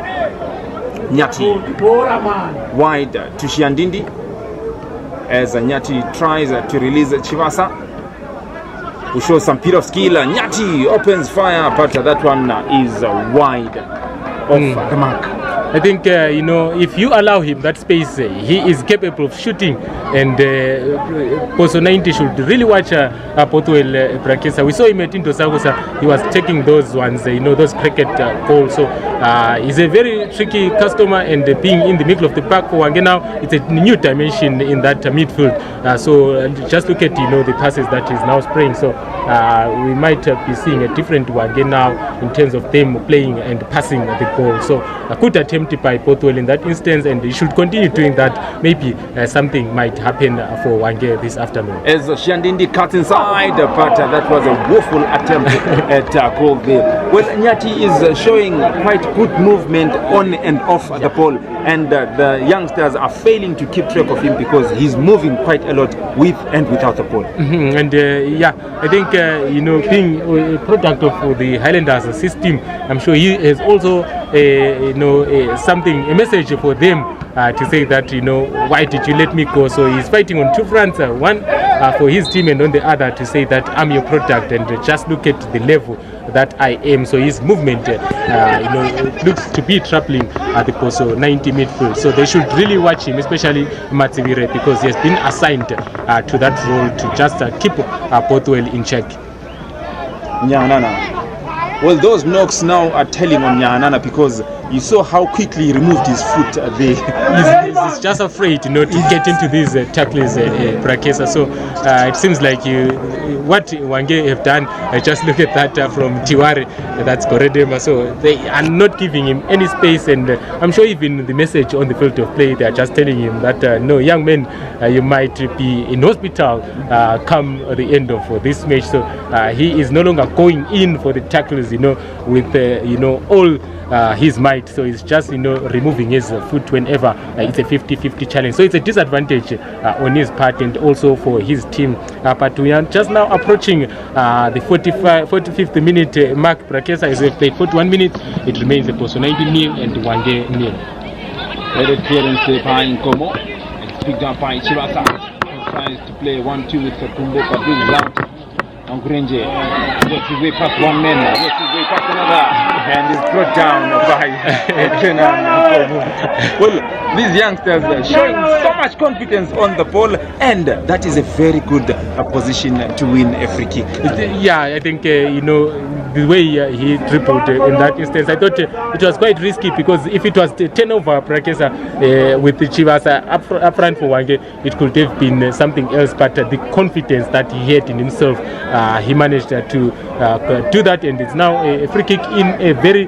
Nyati wide to Shiandindi as Nyati tries to release Chivasa. who shows some bit of skill. Nyati opens fire, but that one is wide off the mark. I think, if you allow him that space, he is capable of shooting. And Bosso 90 should really watch Pothuel Brakesa. We saw him at Indosagosa. He was taking those ones, those cricket goals. So he's a very tricky customer, and being in the middle of the park for Hwange now, it's a new dimension in that midfield. So just look at, the passes that he's now spraying. So we might be seeing a different Hwange now in terms of them playing and passing the ball. So a good attempt by Pothuel in that instance, and he should continue doing that. Maybe something might happen for Hwange this afternoon. As Shandindi cuts inside, but that was a woeful attempt at goal there. Well, Nyati is showing quite good movement on and off the ball, and the youngsters are failing to keep track of him because he's moving quite a lot with and without the ball. And I think being a product of the Highlanders system, I'm sure he has also a message for them to say that, why did you let me go? So he's fighting on two fronts, one for his team, and on the other to say that I'm your product, and just look at the level that I am. So his movement looks to be troubling at the Bosso 90 midfield. So they should really watch him, especially Matsivire, because he has been assigned to that role to just keep Pothuel in check. Nyanana. Well, those knocks now are telling on Nyanana, because you saw how quickly he removed his foot there. He's just afraid, to get into these tackles, Brakesa. So it seems like what Hwange have done, just look at that from Tiwari, that's Goredema. So they are not giving him any space, and I'm sure even the message on the field of play, they are just telling him that, no, young man, you might be in hospital come the end of this match. So he is no longer going in for the tackles, with, all his might. So he's just, removing his foot whenever it's a 50-50 challenge. So it's a disadvantage on his part and also for his team. But we are just now approaching the 45th minute mark. Brakesa is played 41 minutes. It remains a Bosso 90 nil and Hwange nil. Headed clearance by Nkomo. It's picked up by Chirasa. Tries to play 1-2 with Kumbo, but this is out. Hwange works his way past one man, works his way past another, and is brought down by Kenan. Well, these youngsters are showing so much confidence on the ball, and that is a very good position to win a free kick. Yeah, I think, the way he dribbled in that instance, I thought it was quite risky, because if it was 10 over Brakesa with the Chivasa up front for Hwange, it could have been something else. But the confidence that he had in himself, he managed to do that, and it's now a free kick in a very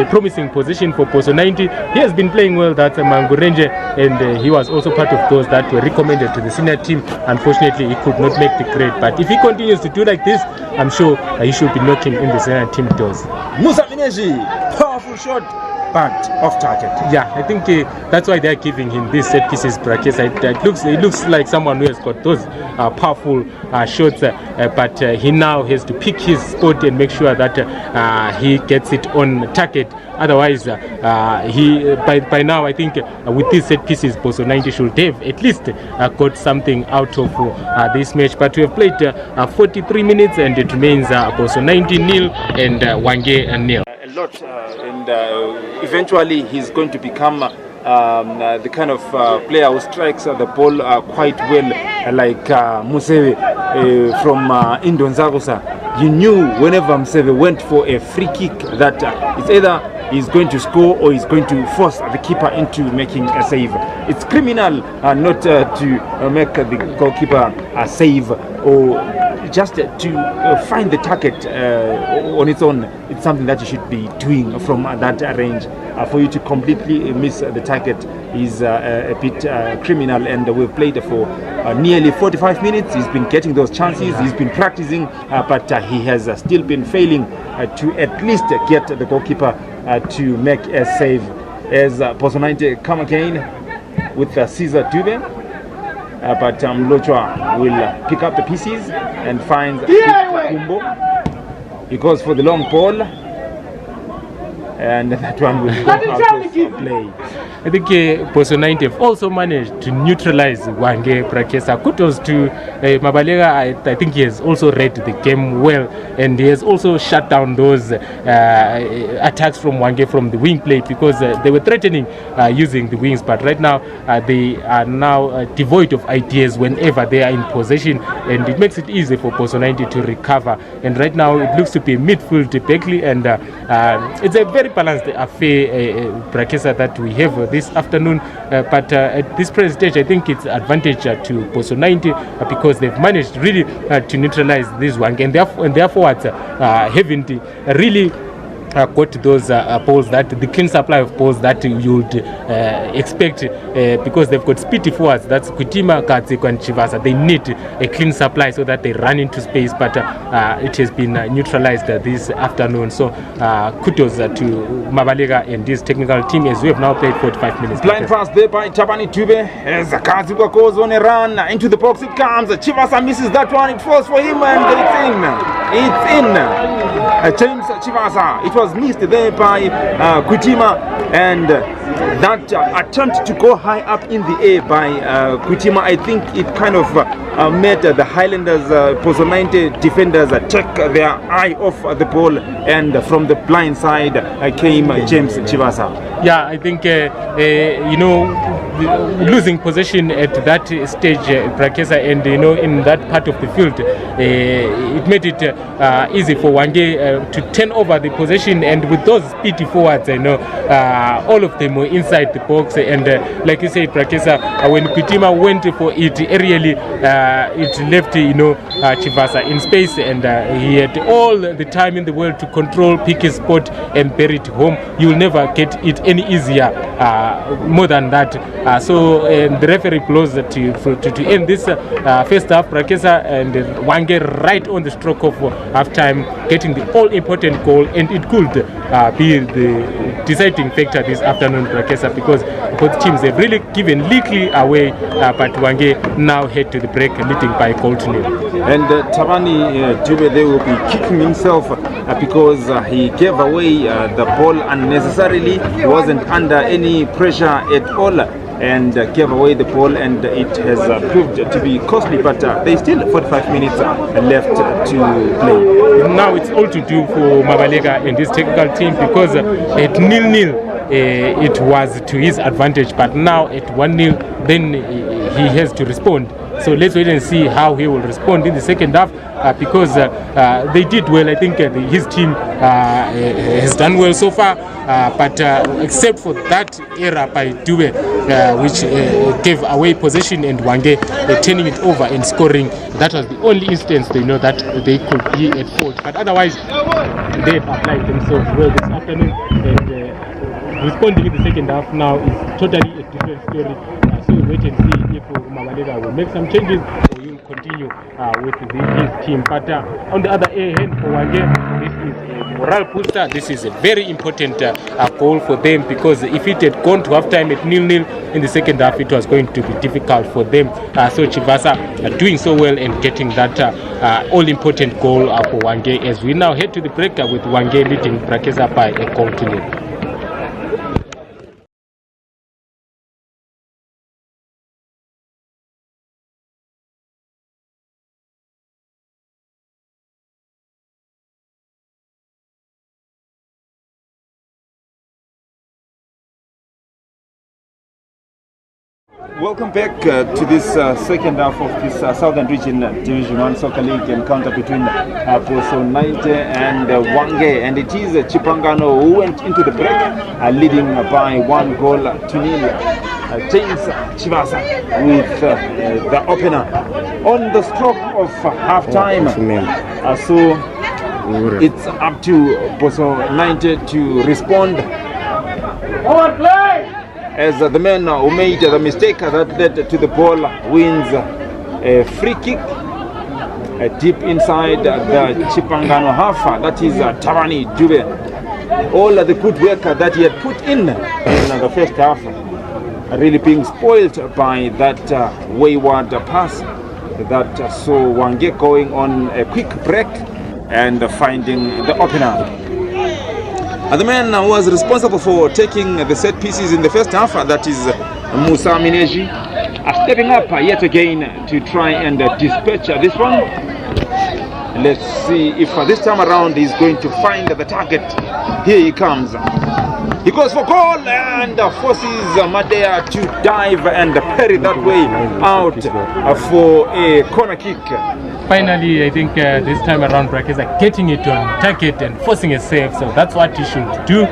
promising position for Bosso 90. He has been playing well, that's Hwange, and he was also part of those that were recommended to the senior team. Unfortunately, he could not make the grade, but if he continues to do like this, I'm sure he should be knocking in the senior team doors. Musa Mineji, powerful shot, but off target. Yeah, I think that's why they're giving him these set pieces. It looks like someone who has got those powerful shots, but he now has to pick his spot and make sure that he gets it on target. Otherwise, by now, I think with these set pieces, Bosso 90 should have at least got something out of this match. But we have played 43 minutes, and it remains Bosso 90 nil and Hwange nil. A lot, and eventually he's going to become the kind of player who strikes the ball quite well, like Museve from Indonzagosa. You knew whenever Museve went for a free kick that it's either he's going to score or he's going to force the keeper into making a save. It's criminal not to make the goalkeeper save or just to find the target on its own. It's something that you should be doing from that range. For you to completely miss the target is a bit criminal, and we've played for nearly 45 minutes. He's been getting those chances, he's been practicing, but he has still been failing to at least get the goalkeeper to make a save. As Bosso 90 come again with Caesar Dube, but Lochwa will pick up the pieces and finds Kumbo. He goes for the long ball, and that one will go out of play. I think Bosso 90 have also managed to neutralize Hwange Prakesa. Kudos to Mabalega. I think he has also read the game well, and he has also shut down those attacks from Hwange from the wing play, because they were threatening using the wings, but right now they are now devoid of ideas whenever they are in possession, and it makes it easy for Bosso 90 to recover. And right now it looks to be midfield Beckley, and it's a very balanced affair, Prakesa, that we have this afternoon, but at this present stage I think it's advantage to Bosso 90 because they've managed really to neutralize this one, and their forwards haven't really got those balls, that the clean supply of balls that you would expect, because they've got speedy forwards. That's Kutima, Katsiko and Chivasa. They need a clean supply so that they run into space, but it has been neutralized this afternoon. So kudos to Mabalega and this technical team, as we have now played 45 minutes. Blind pass there by Tabani Tube as Katsiko goes on a run into the box. It comes. Chivasa misses that one. It falls for him, and it's in. James Chivasa. It was missed there by Kutima, and that attempt to go high up in the air by Kutima, I think it kind of made the Highlanders, Bosso 90 defenders take their eye off the ball, and from the blind side came James Chivasa. Yeah, I think losing possession at that stage, Prakesa, and in that part of the field, it made it easy for Hwange to turn over the possession, and with those speedy forwards, all of them were inside the box, and like you say, Prakesa, when Kutima went for it aerially, it left Chivasa in space, and he had all the time in the world to control, pick his spot and bury it home. You'll never get it any easier more than that. So the referee blows to end this first half, Prakesa, and Hwange right on the stroke of half time, getting the all-important goal, and it could be the deciding factor this afternoon, Prakesa, because both teams have really given little away, but Hwange now head to the break leading by goal to nil. And Tabani Dube, they will be kicking himself because he gave away the ball unnecessarily. He wasn't under any pressure at all, and gave away the ball, and it has proved to be costly, but there's still 45 minutes left to play. Now it's all to do for Mabalega and his technical team, because at 0-0 it was to his advantage, but now at 1-0 then he has to respond. So let's wait and see how he will respond in the second half, because they did well. I think his team has done well so far, but except for that error by Dube, which gave away possession, and Hwange turning it over and scoring, that was the only instance that they could be at fault. But otherwise, they have applied themselves well this afternoon, and responding in the second half now is totally a different story. So we wait and see if Mabalega will make some changes, or he will continue with his team. But on the other hand, for Hwange, this is a morale booster. This is a very important goal for them, because if it had gone to halftime at 0-0 in the second half, it was going to be difficult for them. So Chivasa doing so well and getting that all-important goal for Hwange, as we now head to the break with Hwange leading Prakesa by a goal to nil. Welcome back to this second half of this Southern Region Division 1 Soccer League encounter between Bosso 90 and Hwange, and it is Chipangano who went into the break leading by 1-0. James Chivasa with the opener on the stroke of half-time. So it's up to Bosso 90 to respond. As the man who made the mistake that led to the ball wins a free kick deep inside the Chipangano half. That is Tabani Dube. All the good work that he had put in the first half really being spoiled by that wayward pass that saw Hwange going on a quick break and finding the opener. The man who was responsible for taking the set pieces in the first half, that is Musa Mineji, stepping up yet again to try and dispatch this one. Let's see if this time around he's going to find the target. Here he comes. He goes for goal and forces Madea to dive and parry that way out for a corner kick. Finally, I think this time around, Brakeza getting it on target and forcing a save. So that's what he should do.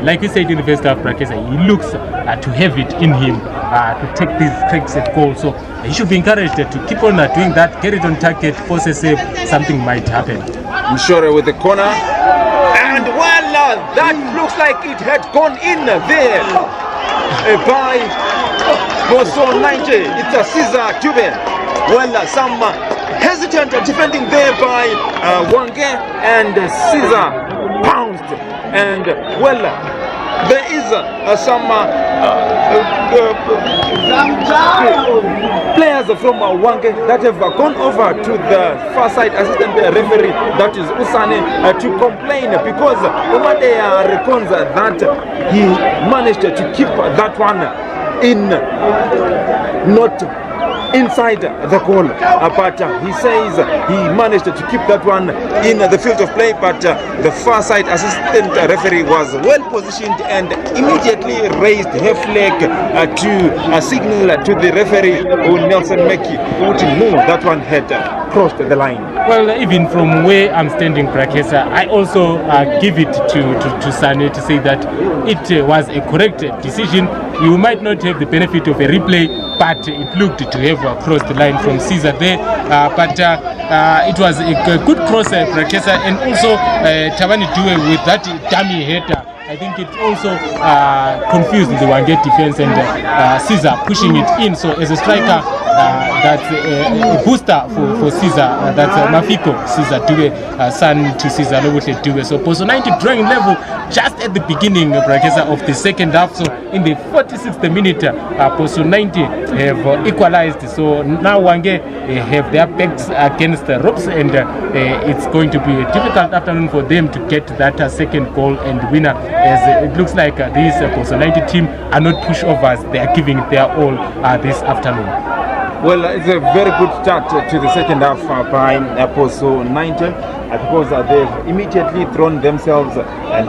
Like we said in the first half, Brakeza, he looks to have it in him to take these cracks at goal. So he should be encouraged to keep on doing that, get it on target, force a save. Something might happen. Mshore with the corner. And well, that looks like it had gone in there by Bosso 90. It's a Caesar Dube. Well, some hesitant defending there by Hwange, and Caesar pounced. And well, there is some players from Hwange that have gone over to the far side assistant referee, that is Usane, to complain because Umade reckons that he managed to keep that one in, not inside the goal, but he says he managed to keep that one in the field of play, but the far side assistant referee was well positioned and immediately raised her flag to signal to the referee, Nelson Meki, to move that one had crossed the line. Well, even from where I'm standing, Brakesa, I also give it to Sane to say that it was a correct decision. You might not have the benefit of a replay, but it looked to have crossed the line from Caesar there. But it was a good cross, Brakesa, and also Tawani Due with that dummy header. I think it also confused the Hwange defense and Caesar pushing it in. So as a striker, that's a booster for Caesar. That's Mafiko Caesar Due, son to Caesar Lobote Due. So Bosso 90 drawing level just at the beginning, Brakesa, of the second half. So in the 46th minute, Bosso 90 have equalized. So now Hwange have their backs against the ropes, and it's going to be a difficult afternoon for them to get that second goal and winner, as it looks like this Bosso 90 team are not pushovers. They are giving their all this afternoon. Well, it's a very good start to the second half by Bosso 90 because they've immediately thrown themselves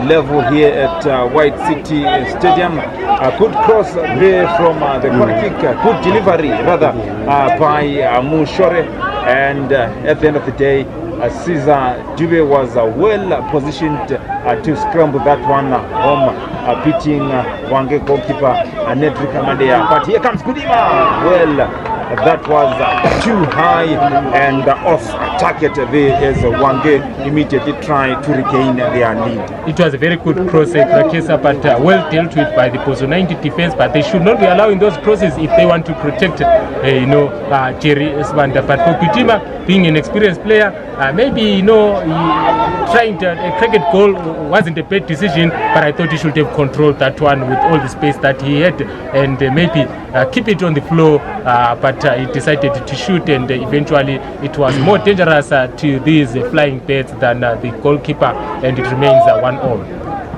level here at White City Stadium. A good cross there from the corner kick, good delivery rather by Mushore, and at the end of the day, Caesar Dube was well positioned to scramble that one home, beating Hwange goalkeeper Nedrick Amadea. But here comes Kudima. Well, that was too high and off target there as Hwange immediately tried to regain their lead. It was a very good cross, Brakesa, but well dealt with by the Bosso 90 defense. But they should not be allowing those crosses if they want to protect, Jerry Sbanda. But for Kutima, being an experienced player, maybe trying to crack it goal wasn't a bad decision. But I thought he should have controlled that one with all the space that he had, and maybe keep it on the floor. But he decided to shoot, and eventually it was more dangerous to these flying birds than the goalkeeper, and it remains 1-1.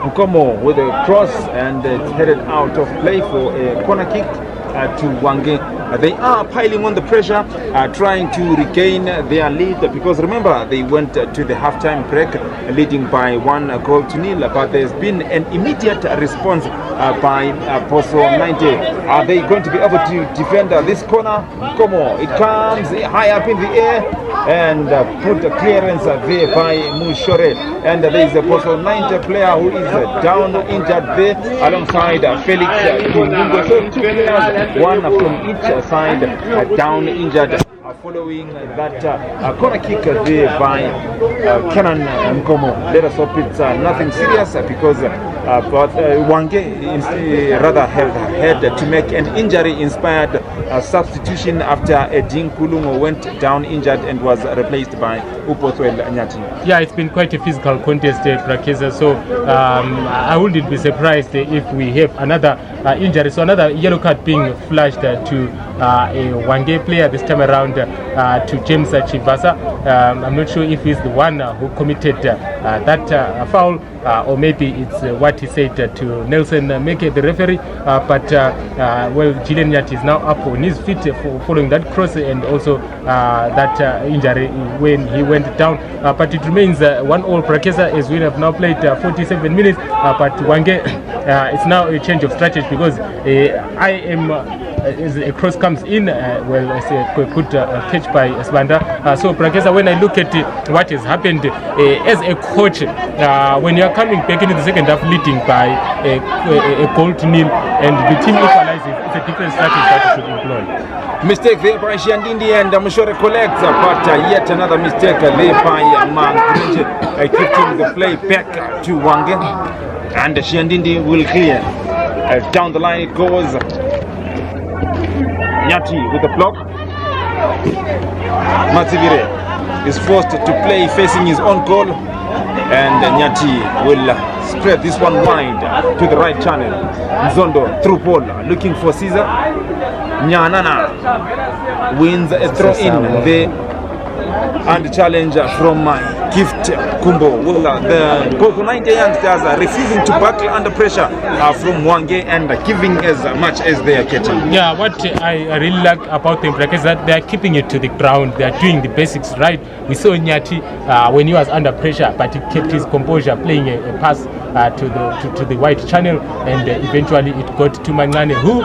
Nkomo with a cross, and it's headed out of play for a corner kick to Hwange. They are piling on the pressure, trying to regain their lead, because remember they went to the halftime break leading by 1-0, but there's been an immediate response by Bosso 90. Are they going to be able to defend this corner? Nkomo, it comes high up in the air and put a clearance there by Mushore, and there is a Bosso 90 player who is down injured there alongside Felix Kimungo. So two players, one from each side, down injured, following that corner kick there by Kenan Nkomo. Let us hope it's nothing serious, because Hwange rather have had to make an injury-inspired substitution after Edin Kulungo went down injured and was replaced by Upothwel Nyati. Yeah, it's been quite a physical contest, Brakesa, so I wouldn't be surprised if we have another injury. So another yellow card being flashed to a Hwange player this time around, to James Chivasa. I'm not sure if he's the one who committed that foul, or maybe it's what he said to Nelson Meke, the referee. But Gillian Nyati is now up on his feet following that cross and also that injury when he went down. But it remains 1-1 Prakeza, as we have now played 47 minutes. But Hwange, it's now a change of strategy, because I am as a cross comes in, it's a good catch by Sbanda. So Prakeza, when I look at what has happened, as a coach, when you are coming back into the second half leading by a goal to nil and the team equalizes, it's a different strategy that you should employ. Mistake there by Shandindi, and Mushore collects, but yet another mistake there by Hwange, keeping the play back to Hwange, and Shandindi will clear. Down the line it goes. Nyati with the block. Matsivire is forced to play facing his own goal, and Nyati will spread this one wide to the right channel. Zondo through ball, looking for Caesar. Nyanana wins a throw in there, and challenge from Gift Kumbo. Well, the Bosso 90 youngsters are refusing to buckle under pressure from Hwange and giving as much as they are getting. Yeah, what I really like about them is that they are keeping it to the ground. They are doing the basics right. We saw Nyati when he was under pressure, but he kept his composure, playing a pass to the white channel, and eventually it got to Mangane, who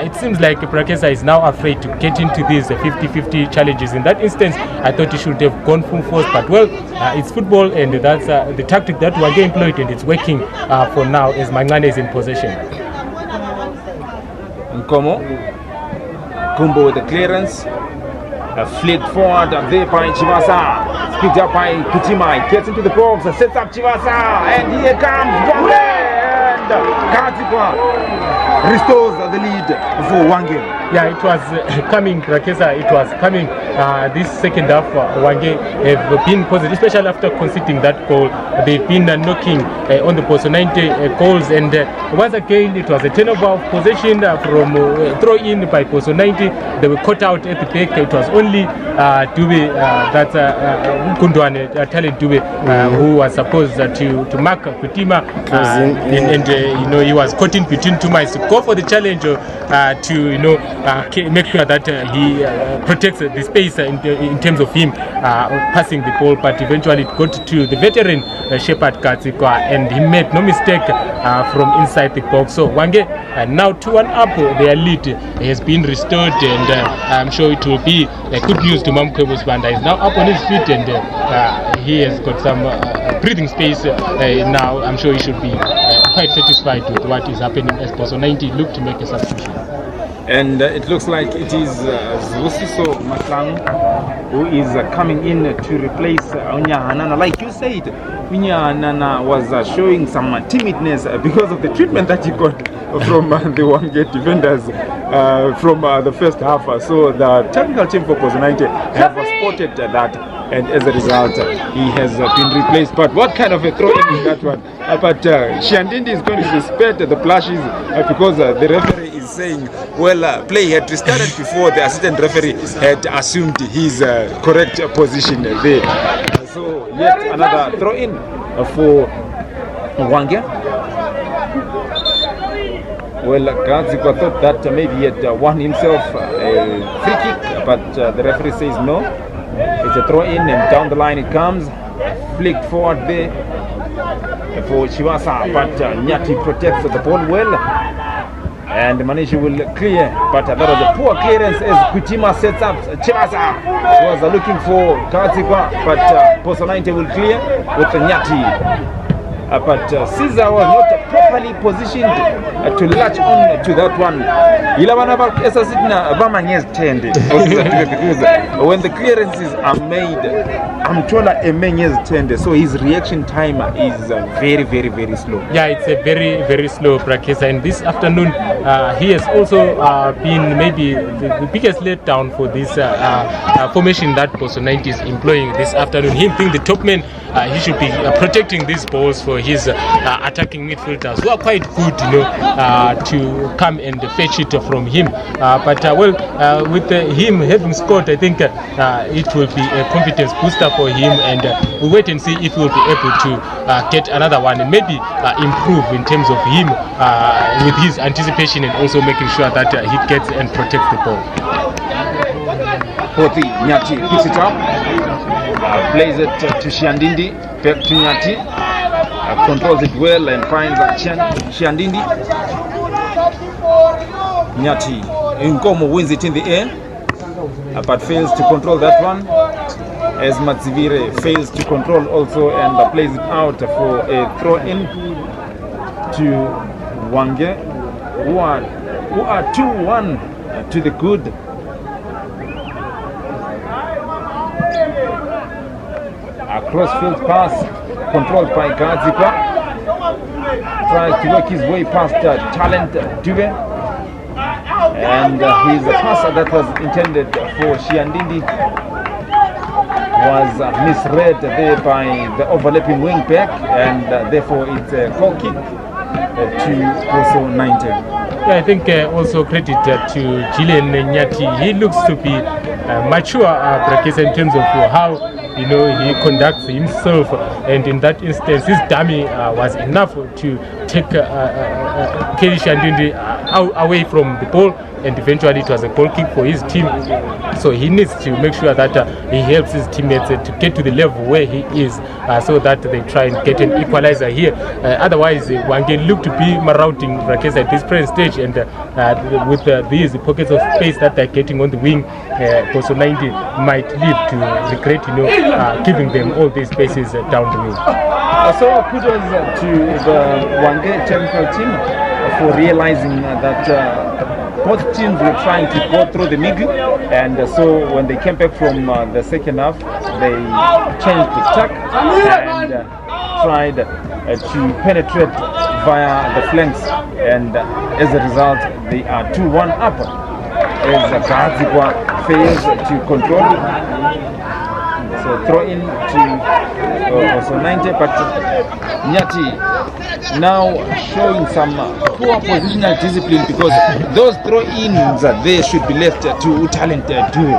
it seems like Prakeza is now afraid to get into these 50-50 challenges. In that instance, I thought he should have gone full force, but well, it's football, and that's the tactic that Hwange employed, and it's working for now as Mangane is in possession. Nkomo Kumbo with the clearance, flicked forward there by Chivasa, picked up by Kutima, gets into the box, sets up Chivasa, and here comes Hwange, and Katikwa restores the lead for Hwange. Yeah, it was coming, Prakeza, it was coming. This second half, Hwange have been positive, especially after conceding that goal. They've been knocking on the Bosso 90 goals, and once again, it was a turnover of possession from throw in by Bosso 90. They were caught out at the back. It was only Dube, that's Kundwane, Talent Dube, who was supposed to mark Kutima, and he was caught in between two mice to go for the challenge to make sure that he protects the space in terms of him passing the ball, but eventually it got to the veteran Shepard Katsikwa, and he made no mistake from inside the box. So Hwange now 2-1 up, their lead has been restored, and I'm sure it will be good news to Mamkwebo Sbanda. He's now up on his feet, and he has got some breathing space now. I'm sure he should be quite satisfied with what is happening as Bosso 90 look to make a substitution. And it looks like it is Zusiso Matlang who is coming in to replace Unyahanana. Like you said, Unyahanana was showing some timidness because of the treatment that he got from the Hwange defenders from the first half. So the technical team for Bosso 90 have spotted that, and as a result, he has been replaced. But what kind of a throw in is that one? But Shandindi is going to suspect the plashes because the referee is saying, well, play had restarted before the assistant referee had assumed his correct position there. So yet another throw in for Hwange. Well, Gazikwa thought that maybe he had won himself a free kick, but the referee says no. It's a throw in, and down the line it comes. Flicked forward there for Chivasa, but Nyati protects the ball well, and Manishi will clear, but that was a poor clearance as Kutima sets up Chivasa. He was looking for Katikwa, but Bosso 90 will clear with Nyati. But Caesar was not properly positioned to latch on to that one. Because when the clearances are made, Amtola Emenyes turned, so his reaction time is very, very, very slow. Yeah, it's a very, very slow practice, and this afternoon he has also been maybe the biggest letdown for this formation that Bosso 90 is employing this afternoon. Him being the top man, he should be protecting these balls for his attacking midfielders who are quite good, to come and fetch it from him. With him having scored, I think it will be a confidence booster for him, and we'll wait and see if he will be able to get another one and maybe improve in terms of him with his anticipation and also making sure that he gets and protects the ball. Poti Nyati picks it up, plays it to Shiandindi, back to Nyati, controls it well and finds Shiandindi. Nyati Nkomo wins it in the air, but fails to control that one, as Matsivire fails to control also and plays it out for a throw-in to Hwange, who are 2-1 to the good. A cross-field pass controlled by Gazipa, tries to work his way past Talent Dube, and his passer that was intended for Shiandindi was misread there by the overlapping wing back, and therefore it's a goal kick to Bosso 90. Yeah, I think also credit to Gillian Nyati. He looks to be mature, Brakesa, in terms of how he conducts himself, and in that instance his dummy was enough to take Kelly Shandindi away from the ball, and eventually it was a goal kick for his team. So he needs to make sure that he helps his teammates to get to the level where he is, so that they try and get an equalizer here. Otherwise, Hwange look to be marauding Brakesa at this present stage, and with these pockets of space that they're getting on the wing, Bosso 90 might lead to regret, giving them all these spaces down the wing. So kudos to the Hwange technical team for realizing that both teams were trying to go through the middle, and so when they came back from the second half, they changed the tack and tried to penetrate via the flanks, and as a result they are 2-1 up, as Gazikwa fails to control. So throw in to Bosso 90, but Nyati now showing some poor positional discipline, because those throw-ins they should be left to Talent do.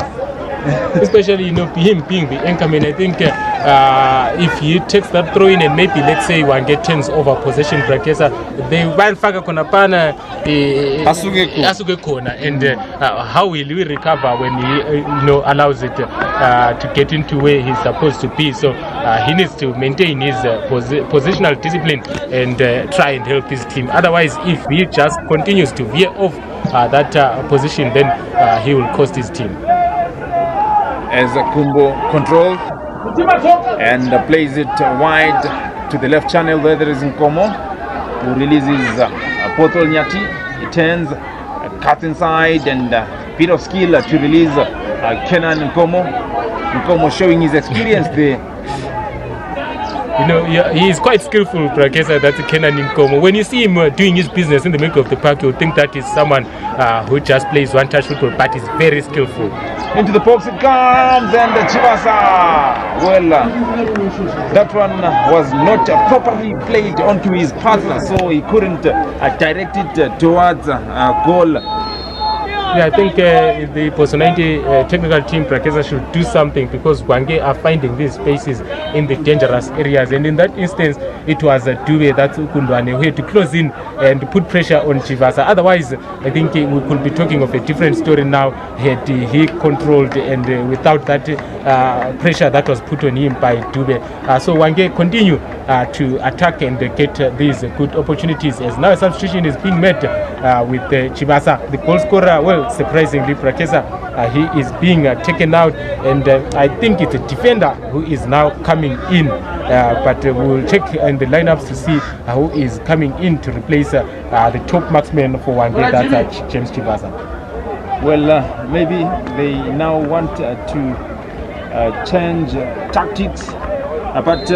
Especially him being the anchorman. I think if he takes that throw in and maybe let's say Hwange turns over possession, Brakesa, they banfaka konapana asuke kona, and how will we recover when he allows it to get into where he's supposed to be? So he needs to maintain his positional discipline and try and help his team. Otherwise, if he just continues to veer off that position, then he will cost his team. As Kumbo controls and plays it wide to the left channel, where there is Nkomo, who releases Potol Nyati. He turns, cuts inside, and bit of skill to release Kenan Nkomo. Nkomo showing his experience there. He is quite skillful, Brakesa, that's Kenan Nkomo. When you see him doing his business in the middle of the park, you'll think that is someone who just plays one-touch football, but is very skillful. Into the box it comes, and Chibasa. Well, that one was not properly played onto his partner, so he couldn't direct it towards a goal. Yeah, I think the Bosso 90 technical team, Brakesa, should do something, because Hwange are finding these spaces in the dangerous areas, and in that instance it was Dube that's Ukundwane who had to close in and put pressure on Chivasa. Otherwise, I think we could be talking of a different story now had he controlled and without that pressure that was put on him by Dube. So Hwange continue to attack and get these good opportunities, as now a substitution is being made with Chivasa. The goal scorer, well, surprisingly, Brakesa, he is being taken out, and I think it's a defender who is now coming in, but we'll check in the lineups to see who is coming in to replace the top marksman for Hwange, that's James Chivasa. Well, maybe they now want to change tactics, but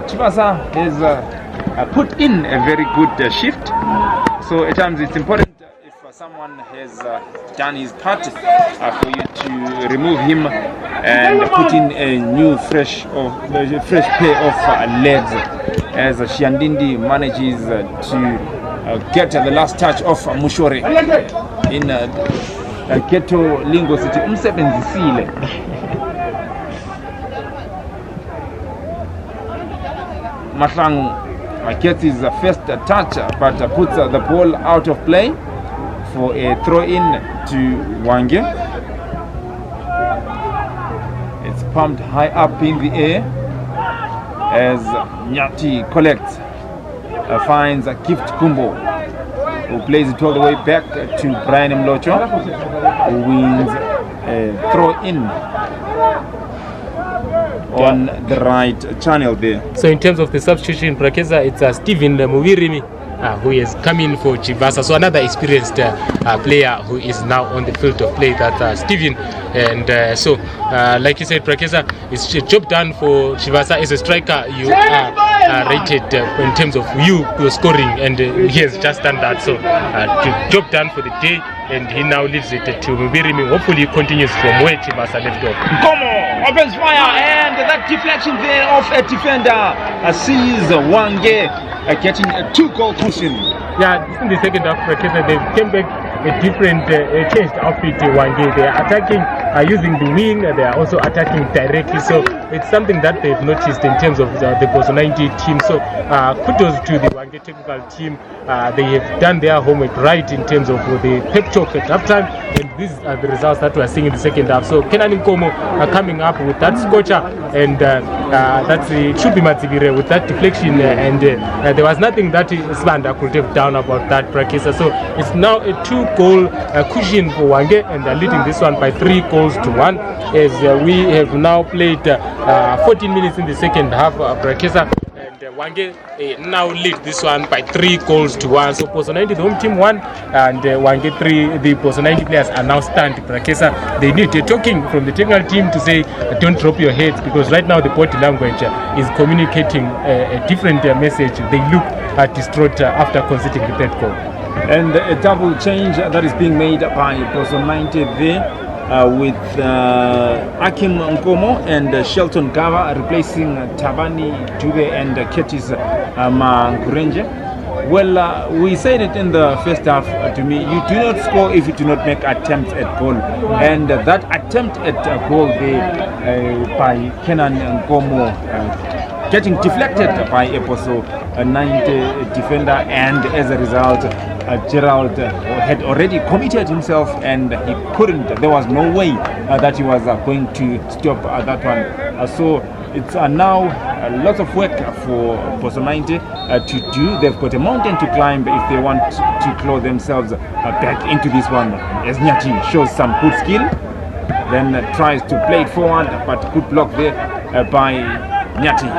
Chivasa has put in a very good shift, so at times it's important someone has done his part for you to remove him and put in a new fresh pair of legs, as Shiandindi manages to get the last touch of Mushore in Ghetto Lingo City. Umsebenzisile. Mahlangu gets his first touch, but puts the ball out of play for a throw-in to Hwange. It's pumped high up in the air as Nyati collects, finds a Gift Kumbo, who plays it all the way back to Brian Mlocho, who wins a throw-in on the right channel there. So in terms of the substitution, Brakeza, it's Stephen Muvirimi who has come in for Chivasa. So another experienced player who is now on the field of play, that Stephen. And like you said, Brakeza, it's a job done for Chivasa. As a striker, you are rated in terms of your scoring, and he has just done that. So job done for the day, and he now leaves it to Mubirimi. Hopefully he continues from where Chivasa left off. Nkomo opens fire, and that deflection there of a defender sees Hwange getting a 2-goal cushion. Yeah, in the second half, they came back a different, changed outfit. Hwange, they are attacking using the wing. They are also attacking directly. So it's something that they've noticed in terms of the Bosso 90 team. So kudos to the Hwange technical team. They have done their homework right in terms of the pep talk at halftime, and these are the results that we are seeing in the second half. So Kenan Nkomo coming up with that scorcher, and that's Chubi Matsibire with that deflection, and there was nothing that Svanda could have done about that, Brakesa. So it's now a 2-goal cushion for Hwange, and they're leading this one by 3-1, as we have now played 14 minutes in the second half, Brakesa. Hwange now lead this one by 3-1. So Bosso 90, the home team won, and Hwange 3, the Bosso 90 players are now stunned. Brakesa, they need talking from the technical team to say, don't drop your heads, because right now the body language is communicating a different message. They look distraught after conceding the third goal. And a double change that is being made by Bosso 90 there. With Akim Nkomo and Shelton Gava replacing Tabani Dube and Ketis Mangurenje. Well, we said it in the first half to me, you do not score if you do not make attempts at goal. And that attempt at goal there by Kenan Nkomo getting deflected by a Bosso 90 defender, and as a result Gerald had already committed himself, and he couldn't, there was no way that he was going to stop that one. So it's now lots of work for Bosso 90 to do. They've got a mountain to climb if they want to claw themselves back into this one. As Nyati shows some good skill, then tries to play it forward, but good block there by Nyati.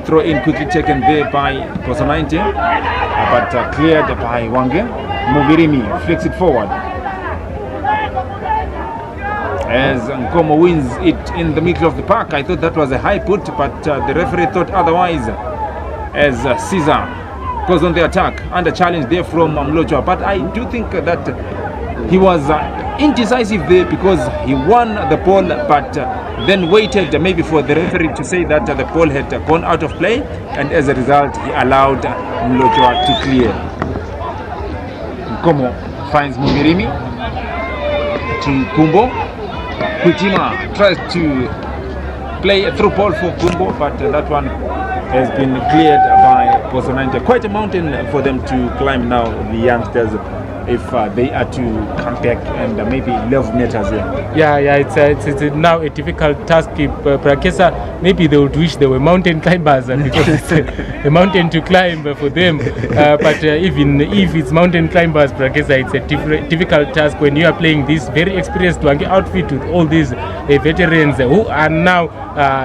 Throw in quickly taken there by Bosso 90, but cleared by Hwange. Mubirimi flicks it forward as Nkomo wins it in the middle of the park. I thought that was a high put, but the referee thought otherwise, as Caesar goes on the attack under challenge there from Mlocho. But I do think that he was indecisive there, because he won the ball, but then waited maybe for the referee to say that the ball had gone out of play, and as a result he allowed Mlocho to clear. Nkomo finds Mubirimi to Kumbo. Kutima tries to play a through ball for Kumbo, but that one has been cleared by Bosso 90. Quite a mountain for them to climb now, the youngsters, if they are to come back and maybe love matters here. Yeah, it's now a difficult task. Brakesa, maybe they would wish they were mountain climbers, because it's a mountain to climb for them. But even if it's mountain climbers, Brakesa, it's a difficult task when you are playing this very experienced Hwange outfit with all these veterans who are now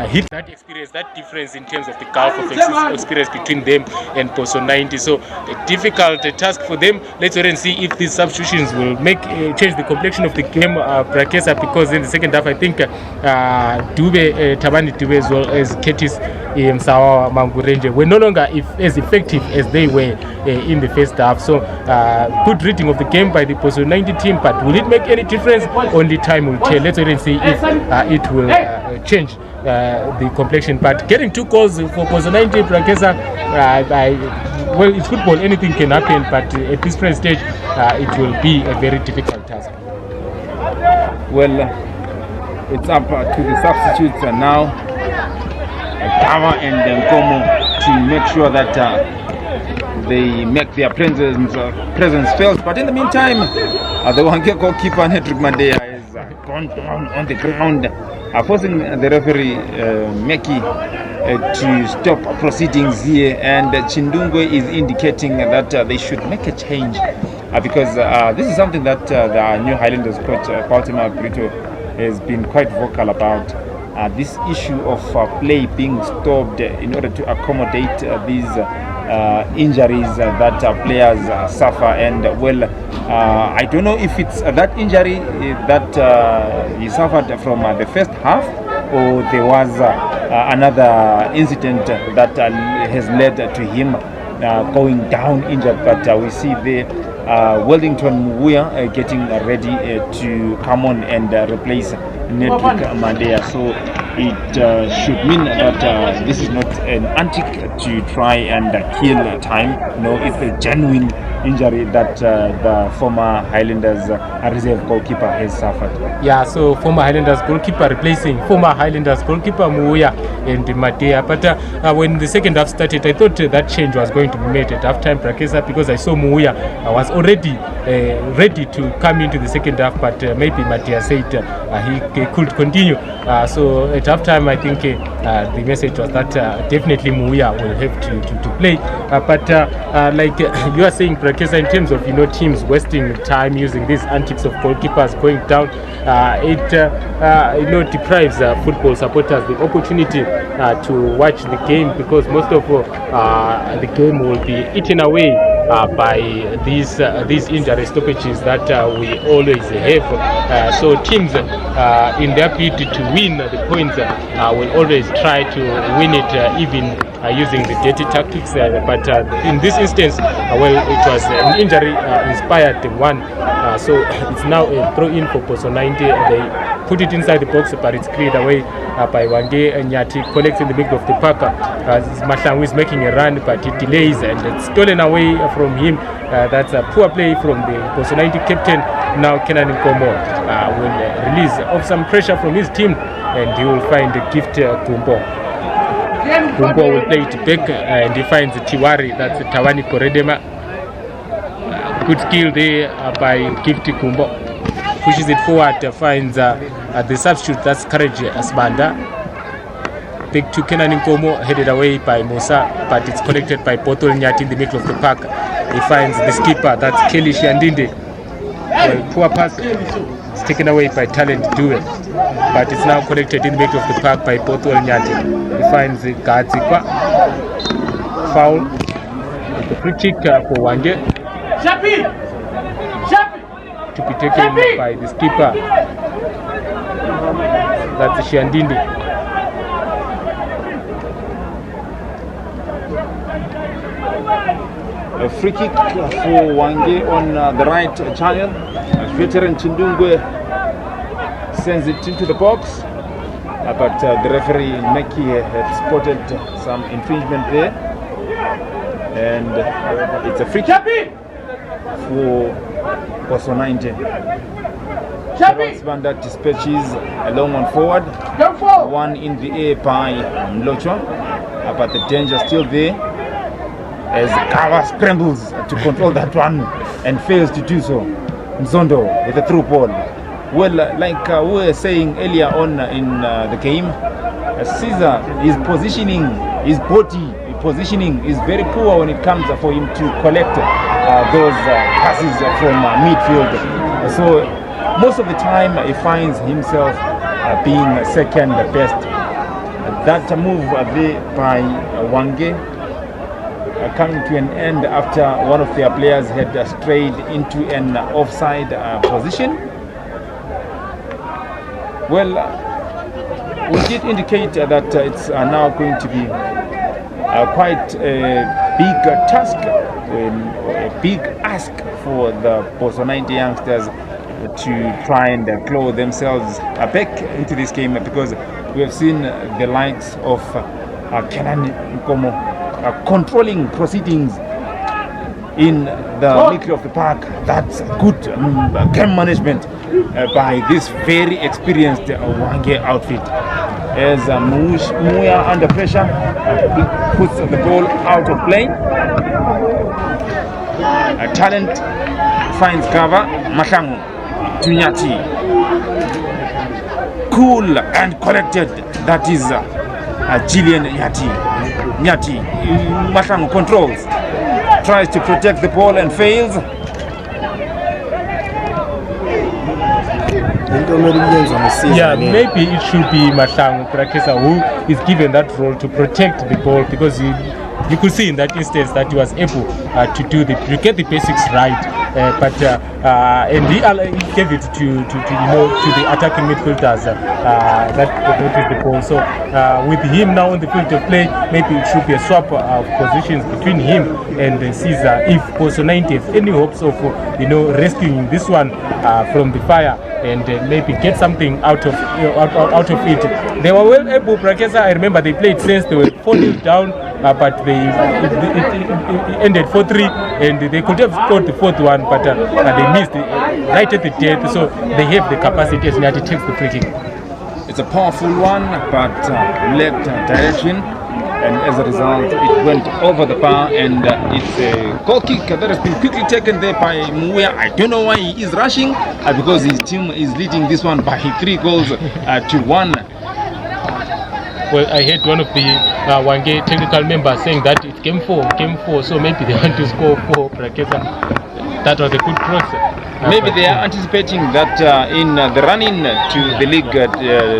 hit that experience, that difference in terms of the gulf of experience between them and Bosso 90. So a difficult task for them. Let's wait and see if these substitutions will make change the complexion of the game, Brakesa, because in the second half I think Tabani Dube as well as Ketis Msawa Mangurenje were no longer as effective as they were in the first half. So good reading of the game by the Bosso 90 team, but will it make any difference? Only time will tell. Let's wait and see if it will change the complexion. But getting 2 goals for Bosso 90 Prakeza, well, it's football, anything can happen, but at this present stage, it will be a very difficult task. Well, it's up to the substitutes now, Gava and Nkomo, to make sure that they make their presence felt. But in the meantime, the Hwange goalkeeper Hedrick Madea is gone down on the ground, forcing the referee Meki to stop proceedings here, and Chindungwe is indicating that they should make a change because this is something that the new Highlanders coach Baltimore Brito has been quite vocal about. This issue of play being stopped in order to accommodate these injuries that players suffer. And well, I don't know if it's that injury that he suffered from the first half, or there was another incident that has led to him going down injured. But we see the Wellington Muya getting ready to come on and replace Nedrick Mandea. So it should mean that this is not an antic to try and kill time. No, it's a genuine injury that the former Highlanders reserve goalkeeper has suffered. Yeah, so former Highlanders goalkeeper replacing former Highlanders goalkeeper Muya and Madea. But when the second half started, I thought that change was going to be made at halftime, Prakeza, because I saw Muya was already ready to come into the second half, but maybe Madea said he could continue. So at halftime, I think the message was that definitely Muya will have to play. But like you are saying, Prakeza, in terms of teams wasting time using these antics of goalkeepers going down, it deprives football supporters the opportunity to watch the game, because most of the game will be eaten away by these injury stoppages that we always have. So teams in their bid to win the points will always try to win it even using the dirty tactics. But in this instance, well, it was an injury inspired one. So it's now a throw in for Bosso 90. They put it inside the box, but it's cleared away by Hwange. Nyati collects in the middle of the park. Mahlangu is making a run, but it delays and it's stolen away from him. That's a poor play from the Bosso 90 captain. Now Kenan Nkomo will release off some pressure from his team, and he will find the gift Kumbo. Kumbo will play it back, and he finds Tiwari. That's Tawani Koredema. Good skill there by Gifty Kumbo. Pushes it forward, finds the substitute, that's Courage Asbanda. Back to Kenan Nkomo, headed away by Musa, but it's collected by Botol Nyati in the middle of the park. He finds the skipper, that's Kelly Shandinde. Well, poor pass. It's taken away by Talent Due, but it's now collected in the middle of the park by Botol Nyati. He finds Gadzikwa. Foul. The free kick for Hwange. To be taken by the skipper. That's Shandindi. A free kick for Hwange on the right channel. Veteran Chindungwe sends it into the box, but the referee Meki had spotted some infringement there, and it's a free kick for Bosso 90. That dispatches a long one forward, one in the air by Mlochwa, but the danger still there as Kava scrambles to control that one and fails to do so. Nzondo with a through ball. Well, like we were saying earlier on in the game, Caesar, his positioning, his body positioning is very poor when it comes for him to collect those passes from midfield. So most of the time he finds himself being second best. That move there by Hwange coming to an end after one of their players had strayed into an offside position. Well, we did indicate that it's now going to be quite a big task, a big ask for the Bosso 90 youngsters to try and claw themselves back into this game, because we have seen the likes of Kenan Nkomo controlling proceedings in the middle of the park. That's good game management by this very experienced Hwange outfit. As Muya under pressure puts the ball out of play. Talent finds cover. Mahlangu to Nyati. Cool and collected. That is Gillian Nyati. Mahlangu controls. Tries to protect the ball and fails. Yeah, maybe it should be Mahlangu Prakesa who is given that role to protect the ball, because you could see in that instance that he was able to get the basics right, and he gave it to the attacking midfielders that is the ball. So with him now on the field of play, maybe it should be a swap of positions between him and Caesar. If Bosso 90 has any hopes of rescuing this one from the fire and maybe get something out of it. They were well able, Prakesa. I remember they played since they were 4-0 down, but it ended 4-3, and they could have scored the fourth one, but they missed right at the death. So they have the capacity as Nyati takes the free kick. It's a powerful one, but lacked direction, and as a result, it went over the bar, and it's a goal kick that has been quickly taken there by Muya. I don't know why he is rushing, because his team is leading this one by 3 goals to 1. Well, I heard one of the Hwange technical members saying that it's game 4, so maybe they want to score 4. That was a good cross. Maybe they are anticipating that in the run-in to the league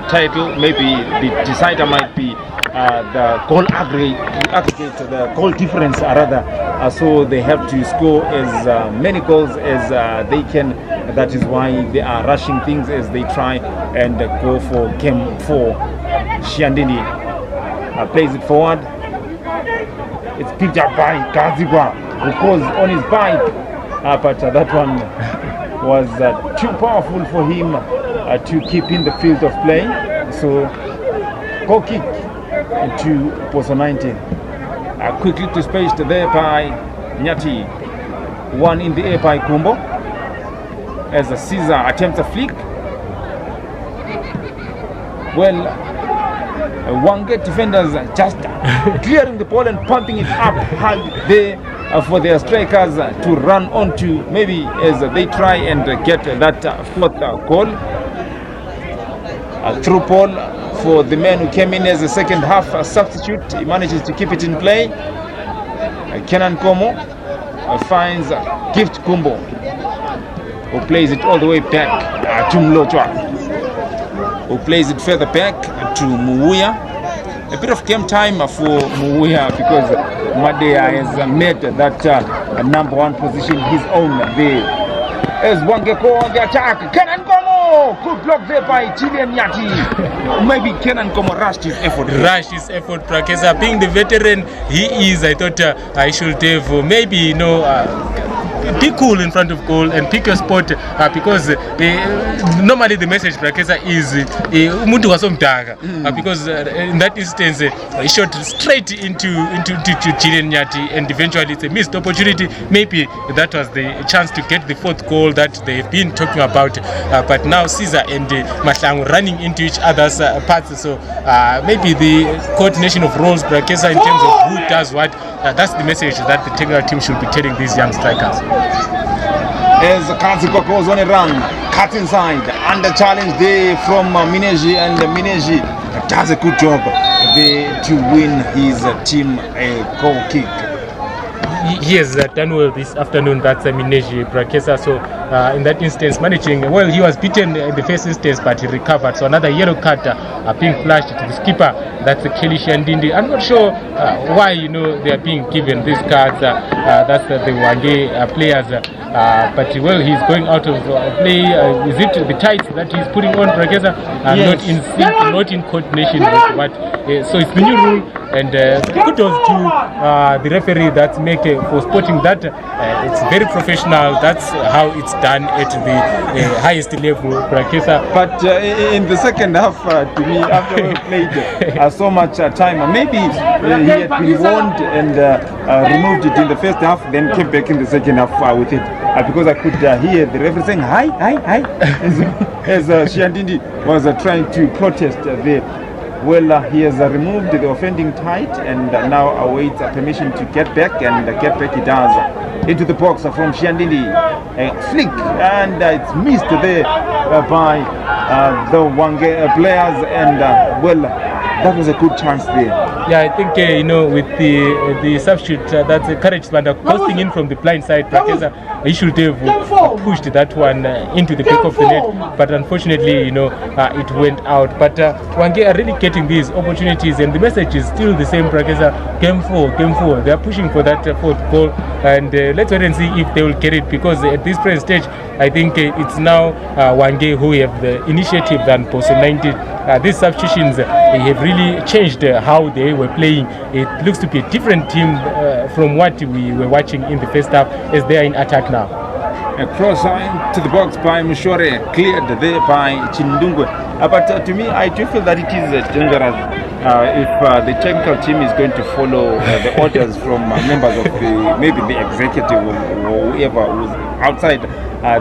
title, maybe the decider might be the goal aggregate, the goal difference rather. So they have to score as many goals as they can. That is why they are rushing things as they try and go for game 4. Shiandini plays it forward. It's picked up by Gazigwa, who goes on his bike, but that one was too powerful for him to keep in the field of play. So goal kick into Bosso 90. Quickly dispatched there by Nyati. One in the air by Kumbo as Caesar attempts a flick. Well, Hwange defenders just clearing the ball and pumping it up high there for their strikers to run onto, maybe as they try and get that 4th goal. A through ball for the man who came in as a second half substitute. He manages to keep it in play. Kenan Nkomo finds Gift Kumbo, who plays it all the way back to Mlochwa, who plays it further back to Muya. A bit of game time for Muya, because Madea has made that number 1 position his own there. As Hwange go on the attack, Kenan Nkomo, good block there by Gillian Nyati. Maybe Kenan Nkomo rushed his effort. Prakesa, being the veteran he is, I thought I should have maybe be cool in front of goal and pick your spot, because normally the message Prakesa is umuntu wasomdaka, because in that instance he shot straight into Gillian Nyati, and eventually it's a missed opportunity. Maybe that was the chance to get the 4th goal that they've been talking about, but now Caesar and Mahlangu running into each other's paths, so maybe the coordination of roles, Prakesa, in terms of who does what, that's the message that the technical team should be telling these young strikers. As Kaziko goes on a run, cuts inside, under challenge there from Mineji, and Mineji does a good job there to win his team a goal kick. He has done well this afternoon. That's Mineji Prakesa. So in that instance, managing well, he was beaten in the first instance, but he recovered. So another yellow card being flashed to the skipper. That's Kelly Shandindi. I'm not sure why they are being given these cards. That's the Hwange players. But well, he's going out of play. Is it the tights that he's putting on, Prakesa? Yes. Not in sync, not in coordination with what. So it's the new rule. And kudos to the referee that make for spotting that. It's very professional. That's how it's done at the highest level, Brakesa. But in the second half, to me, after we played so much time, maybe he had been warned and removed it in the first half, then came back in the second half with it. Because I could hear the referee saying, hi, as Shiandindi was trying to protest there. Well, he has removed the offending tight and now awaits permission to get back, and get back he does into the box from Shiandindi. A flick, and it's missed there by the Hwange players, and well, that was a good chance there. Yeah, I think with the substitute that's encouraged by posting in from the blind side, Brakesa, he should have pushed that one into the back of the net, but unfortunately, it went out. But Hwange are really getting these opportunities, and the message is still the same, Brakesa. Game 4. They are pushing for that fourth goal, and let's wait and see if they will get it, because at this present stage, I think it's now Hwange who have the initiative than Bosso 90. These substitutions have really changed how they were playing. It looks to be a different team from what we were watching in the first half, as they are in attack now. A cross into the box by Mushore, cleared there by Chindungwe. But to me, I do feel that it is dangerous if the technical team is going to follow the orders from members of maybe the executive or whoever who's outside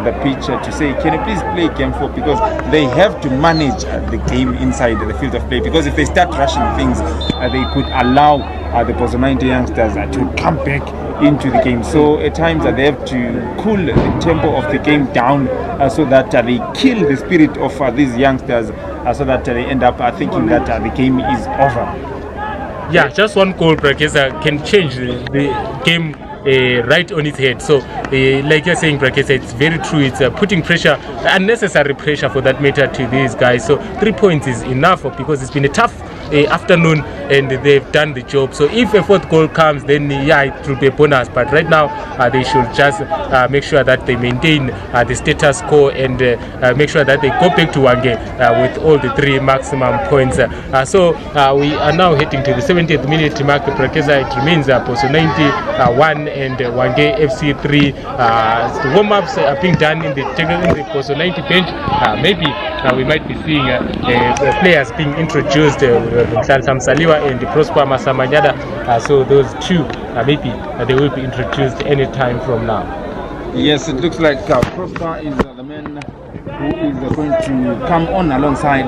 the pitch to say, can you please play game 4, because they have to manage the game inside the field of play, because if they start rushing things, they could allow the Bosso 90 youngsters to come back into the game. So at times they have to cool the tempo of the game down so that they kill the spirit of these youngsters, so that they end up thinking that the game is over. Yeah, just one goal, Brakesa, can change the game right on its head. So like you're saying, Brakesa, it's very true. It's putting pressure, unnecessary pressure for that matter, to these guys. So 3 points is enough, because it's been a tough afternoon and they've done the job. So if a fourth goal comes, then it will be a bonus. But right now they should just make sure that they maintain the status quo and make sure that they go back to Hwange with all the 3 maximum points. So we are now heading to the 70th minute mark. Brakesa, it remains Bosso 90 1 and Hwange FC 3. The warm-ups are being done in the Bosso 90 bench. Maybe we might be seeing players being introduced, Sam Saliwa and Prosper Masamanyada. So those two, maybe they will be introduced any time from now. Yes, it looks like Prosper is the man who is going to come on alongside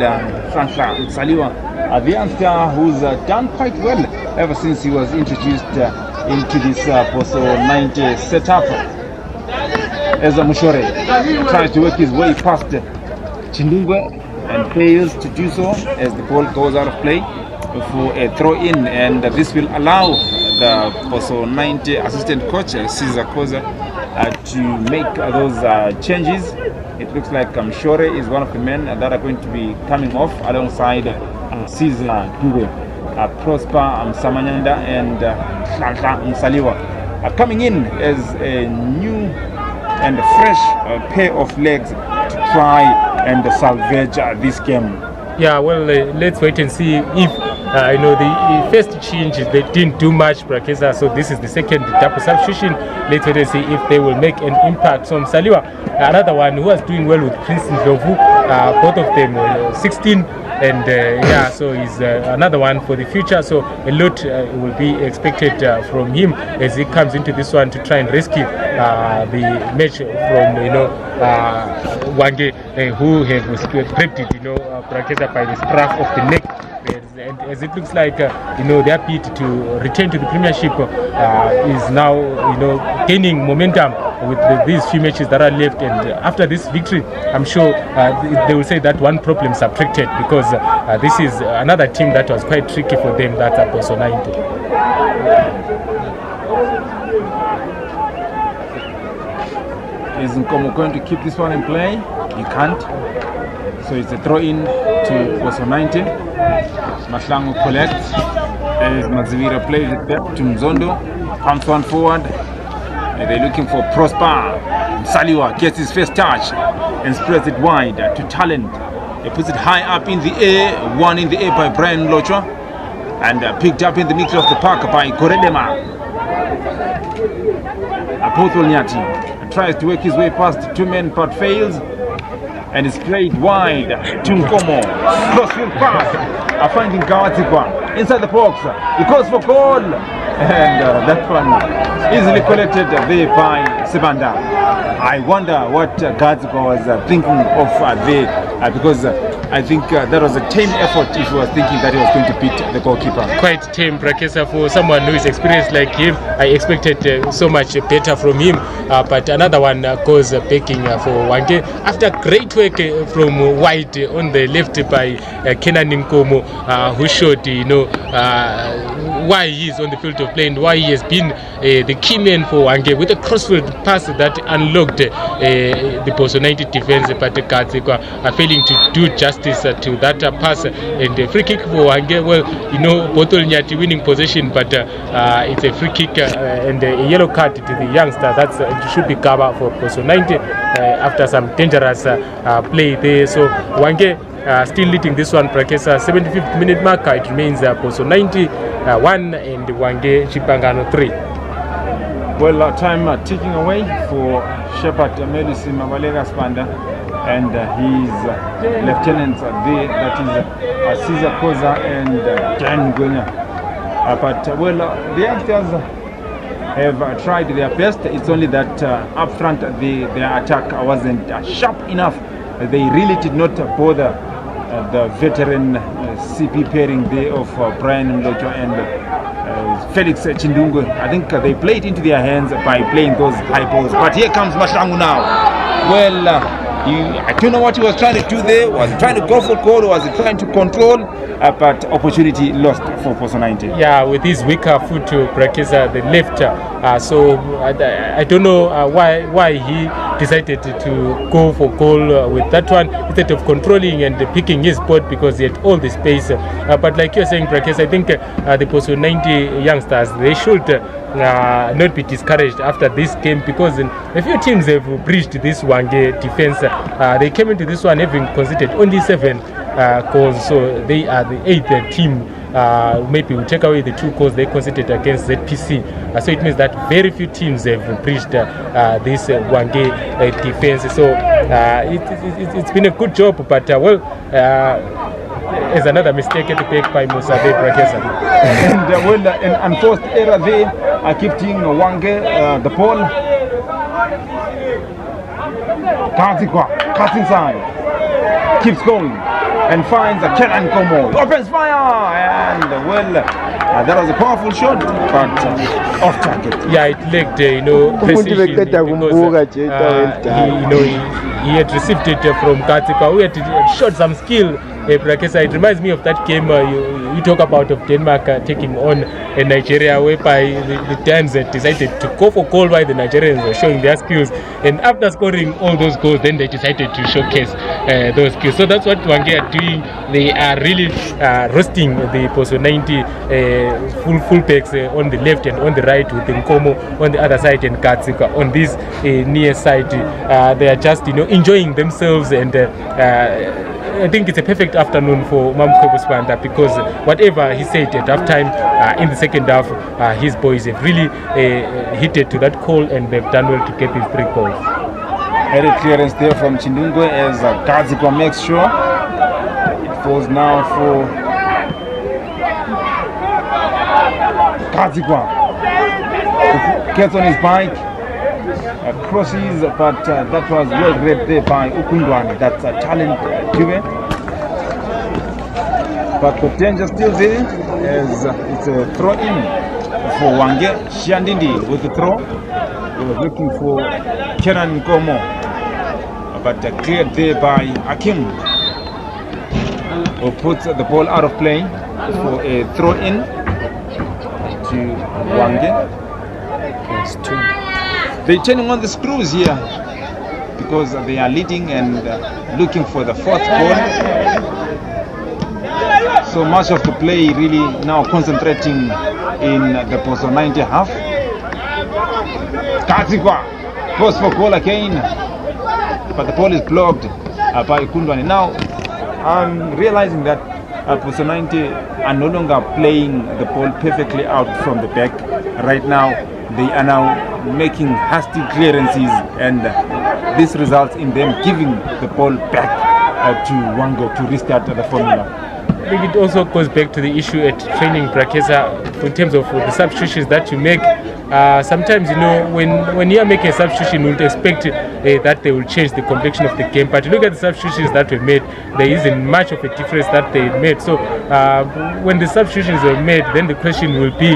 Saliwa, the youngster who's done quite well ever since he was introduced into this Bosso 90 setup. As Mushore tries to work his way past Chindungwe and fails to do so, as the ball goes out of play for a throw-in, and this will allow the Bosso 90 assistant coach Caesar Koza to make those changes. It looks like Mushore is one of the men that are going to be coming off alongside Caesar Dube. Prosper Samanyanda and Msaliwa coming in as a new and fresh pair of legs to try and salvage this game. Yeah, well, let's wait and see if the first change they didn't do much, Brakesa. So this is the second double substitution. Let's wait and see if they will make an impact. So Msaliwa, another one who was doing well with Prince Ndlovu, both of them 16. And so he's another one for the future. So a lot will be expected from him as he comes into this one to try and rescue the match from Hwange, who have gripped it, Brakesa, by the scruff of the neck. And as it looks like, their bid to return to the Premiership is now, gaining momentum with these few matches that are left. And after this victory, I'm sure they will say that one problem subtracted, because this is another team that was quite tricky for them, that's Bosso 90. Is Nkomo going to keep this one in play? He can't. So it's a throw-in to Bosso 90. Mahlangu collects. As Mazivira plays it back to Mzondo. Pumps one forward. And they're looking for Prosper. Saliwa gets his first touch and spreads it wide to Talent. He puts it high up in the air. One in the air by Brian Lochwa. And picked up in the middle of the park by Koredema. Bosso Nyati tries to work his way past two men but fails, and is played wide to Nkomo. Crossfield pass, finding Gawatikwa inside the box. He calls for goal, and that one easily collected there by Sebanda. I wonder what Gawatikwa was thinking of there, because I think that was a tame effort if he was thinking that he was going to beat the goalkeeper. Quite tame, Brakesa, for someone who is experienced like him. I expected so much better from him, but another one goes backing for Hwange. After great work from White on the left by Kenan Nkomo, who showed why he is on the field of play and why he has been the key man for Hwange with a crossfield pass that unlocked the Bosso 90 defense, but Gawatikwa failing to do justice to that pass, and the free kick for Hwange. Well, Bosso Nyati winning possession, but it's a free kick and a yellow card to the youngster. That should be covered for Bosso 90 after some dangerous play there. So Hwange still leading this one, Prakesa. 75th minute marker, it remains Bosso 90 1 and Hwange Chipangano 3. Well, time ticking away for Shepherd Medicine Mabalega Spanda and his lieutenants there, that is Caesar Koza and Dan Gwenya. But well, the youngsters have tried their best. It's only that up front their attack wasn't sharp enough. They really did not bother the veteran CP pairing there of Brian Mlocho and Felix Chindungu. I think they played into their hands by playing those high balls. But here comes Mashrangu now. Well, I don't know what he was trying to do there. Was he trying to go for goal, or was he trying to control? But opportunity lost for Bosso 90. Yeah, with his weaker foot to Brakesa, the left. So I don't know why he decided to go for goal with that one instead of controlling and picking his spot, because he had all the space. But like you're saying, Brakesa, I think the Bosso 90 youngsters, they should not be discouraged after this game, because a few teams have breached this Hwange defense. They came into this one having conceded only 7 goals, so they are the 8th team. Maybe we take away the 2 goals they conceded against ZPC. So it means that very few teams have breached this Hwange defense. So it's been a good job, but is another mistake at the back by Musabe Brakesa. And an unforced error there, keeping Hwange the ball. Gawatikwa cuts inside, keeps going, and finds a Kenan Nkomo. Opens fire, and that was a powerful shot, but off target. Yeah, it lacked precision, because he had received it from Gawatikwa, who had shot some skill. Brakesa, it reminds me of that game you talk about of Denmark taking on Nigeria, whereby the Danes decided to go for goal while the Nigerians were showing their skills, and after scoring all those goals, then they decided to showcase those skills. So that's what Hwange are doing. They are really roasting the Bosso 90 fullbacks on the left and on the right, with Nkomo on the other side and Gawatikwa on this near side. They are just enjoying themselves, and I think it's a perfect afternoon for Mamkhwebo Spanda, because whatever he said at halftime, in the second half, his boys have really hit to that call, and they've done well to get these 3 goals. Very clearance there from Chindungu as Gawatikwa makes sure it falls now for Gawatikwa. Gets on his bike, crosses, but that was well read there by Ukundwani. That's a talent given. But the danger still there, as it's a throw in for Hwange. Shiandindi with the throw. He was looking for Kenan Nkomo, but cleared there by Akim, who puts the ball out of play for a throw in to Hwange. They're turning on the screws here, because they are leading and looking for the 4th goal. So much of the play really now concentrating in the Bosso 90 half. Gawatikwa goes for goal again, but the ball is blocked by Kundwani. Now I'm realizing that Bosso 90 are no longer playing the ball perfectly out from the back. right now they are now making hasty clearances, and this results in them giving the ball back to Hwange to restart the formula. I think it also goes back to the issue at training, Brakeza, in terms of the substitutions that you make. Sometimes, when you are making a substitution, you would expect that they will change the complexion of the game. But look at the substitutions that were made, there isn't much of a difference that they made. So when the substitutions were made, then the question will be,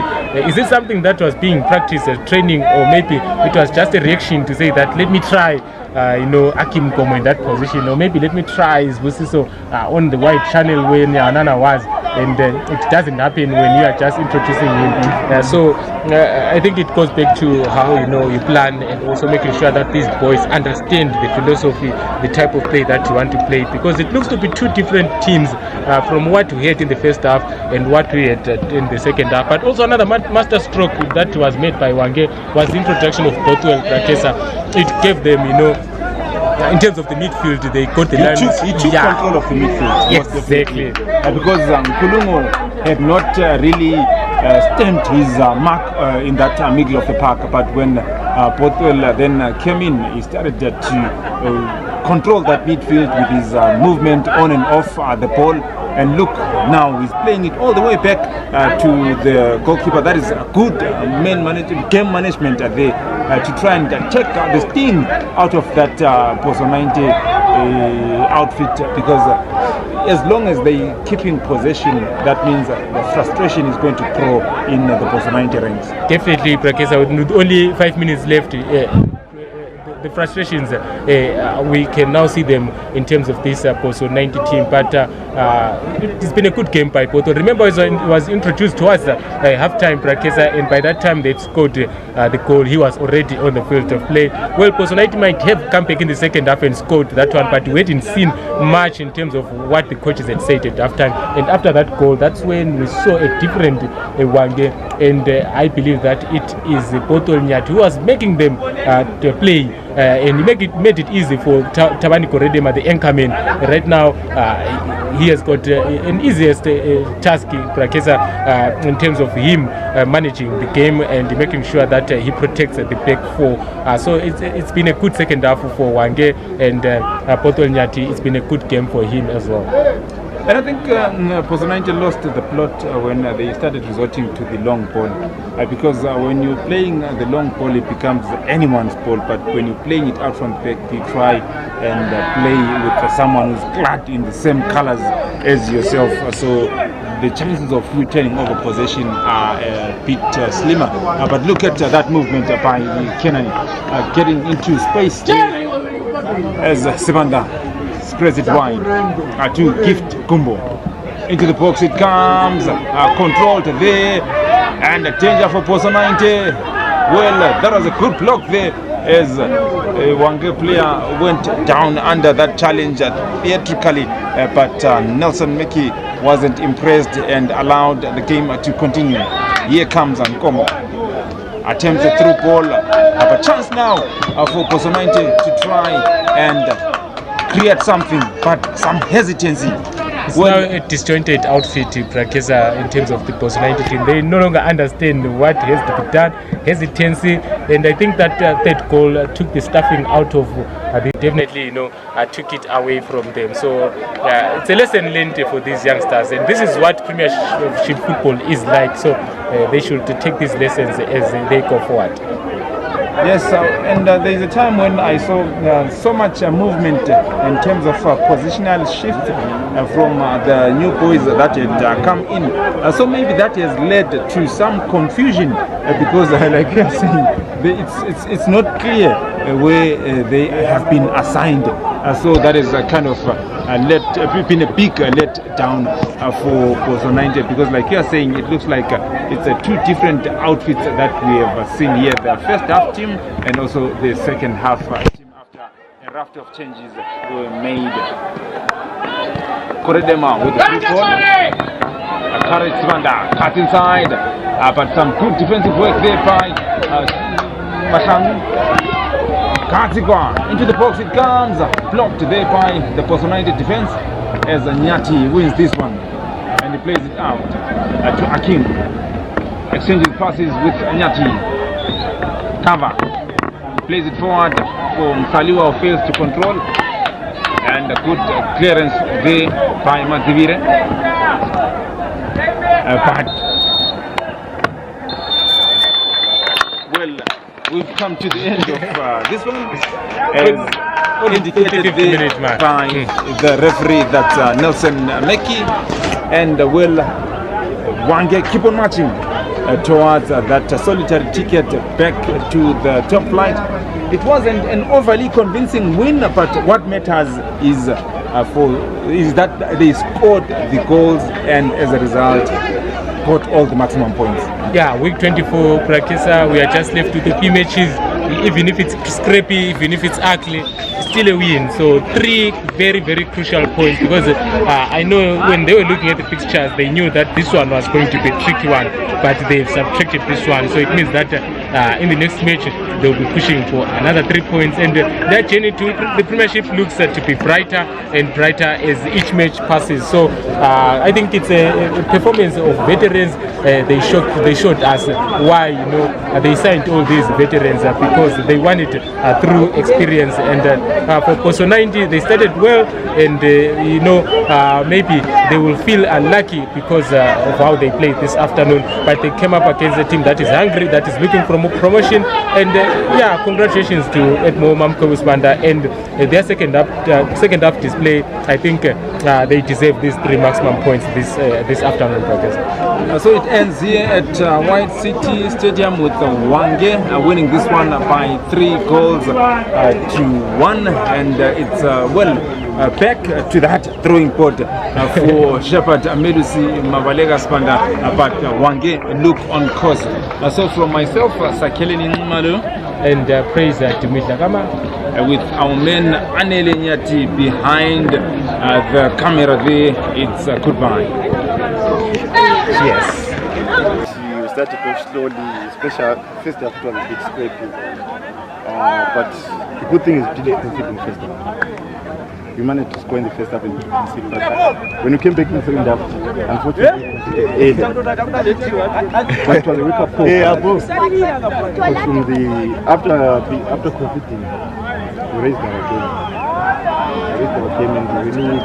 is it something that was being practiced at training, or maybe it was just a reaction to say that let me try Akim Komo in that position, or maybe let me try Bosso on the wide channel when Anana was, and it doesn't happen when you are just introducing him. So I think it goes back to how you plan, and also making sure that these boys understand the philosophy, the type of play that you want to play, because it looks to be two different teams from what we had in the first half and what we had in the second half. But also another master stroke that was made by Hwange was the introduction of Bosso and Brakeza. It gave them, in terms of the midfield, they got the line. He took control of the midfield. Yes, exactly. Because Kulungo had not really stamped his mark in that middle of the park. But when Bosso then came in, he started to control that midfield with his movement on and off the ball. And look, now he's playing it all the way back to the goalkeeper. That is a good game management there to try and take the sting out of that Bosso 90 outfit, because as long as they keep in possession, that means the frustration is going to grow in the Bosso 90 ranks. Definitely, Brakeza, with only 5 minutes left. The frustrations, we can now see them in terms of this Bosso 90 team, but it's been a good game by Bosso. Remember, it was introduced towards half-time, Brakeza, and by that time they've scored the goal. He was already on the field of play. Well, Bosso 90 might have come back in the second half and scored that one, but we hadn't seen much in terms of what the coaches had said at half-time. And after that goal, that's when we saw a different Hwange, and I believe that it is Bosso Nyati who was making them to play. And he made it easy for Tabani Koredema, the anchorman. Right now, he has got an easiest task, Brakeza, in terms of him managing the game and making sure that he protects the back four. So it's been a good second half for Hwange, and Bosso Nyati, it's been a good game for him as well. And I think Bosso 90 lost the plot when they started resorting to the long ball, because when you're playing the long ball, it becomes anyone's ball. But when you're playing it out from the back, you try and play with someone who's clad in the same colors as yourself. So the chances of you turning over possession are a bit slimmer. But look at that movement by Kenan getting into space as Sibanda spreads it wide to Gift Kumbo. Into the box it comes, controlled there, and a danger for Bosso 90. Well, that was a good block there as a Hwange player went down under that challenge theatrically, but Nelson Meki wasn't impressed and allowed the game to continue. Here comes Nkomo. Attempts a through ball, have a chance now for Bosso 90 to try and create something, but some hesitancy. It's now a disjointed outfit, Brakeza, in terms of the Bosso 90 team. They no longer understand what has to be done, hesitancy, and I think that third goal took the stuffing out of. They definitely, took it away from them. So it's a lesson learned for these youngsters, and this is what Premiership football is like. So they should take these lessons as they go forward. Yes, and there's a time when I saw so much movement in terms of positional shift from the new boys that had come in. So maybe that has led to some confusion because, like you're saying, it's not clear where they have been assigned. So that is kind of been a big let down for Bosso 90, because like you're saying, it looks like it's two different outfits that we have seen here. The first half team and also the second half team after a raft of changes were made. Koredema with the free ball. Courage Svanda cut inside, but some good defensive work there by Mashangu. Katsikwa into the box it comes, blocked there by the Bosso 90 defense as Nyati wins this one and he plays it out to Akim. Exchanges passes with Nyati. Kava plays it forward for Msaliwa, who fails to control. And a good clearance there by Mazivire. But well, we've come to the end of this one, as indicated there by the referee, that Nelson Meki, and Hwange keep on marching towards that solitary ticket back to the top flight. It wasn't an overly convincing win, but what matters is that they scored the goals, and as a result got all the maximum points. Yeah, week 24, Prakisa, we are just left with the few matches. Even if it's scrappy, even if it's ugly, still a win. So 3 very, very crucial points, because I know when they were looking at the fixtures, they knew that this one was going to be a tricky one, but they've subtracted this one. So it means that in the next match, they'll be pushing for another 3 points, and that journey to the Premiership looks to be brighter and brighter as each match passes. So I think it's a performance of veterans. They showed us why they signed all these veterans, because they won it through experience. And for Bosso 90, they started well, and maybe they will feel unlucky because of how they played this afternoon, but they came up against a team that is hungry, that is looking for more promotion. And congratulations to Edmo Mamko-Usbanda and their second half display. I think they deserve these 3 maximum points this afternoon. So it ends here at White City Stadium with Hwange winning this one by 3 goals to 1, and it's back to that throwing pot for Shepherd Medusi Mavalega Spanda, but Hwange look on course. So from myself, Sakelini Malu, and praise to Mitlagama, with our men Anele Nyati behind the camera there, it's goodbye. Yes. You started off slowly, especially first half it was a bit scrappy. But the good thing is we didn't concede in the first half. We managed to score in the first half and concede, but when we came back in the second half, unfortunately we conceded. But it was a wake-up call. Because from after conceding, we raised our game. And we really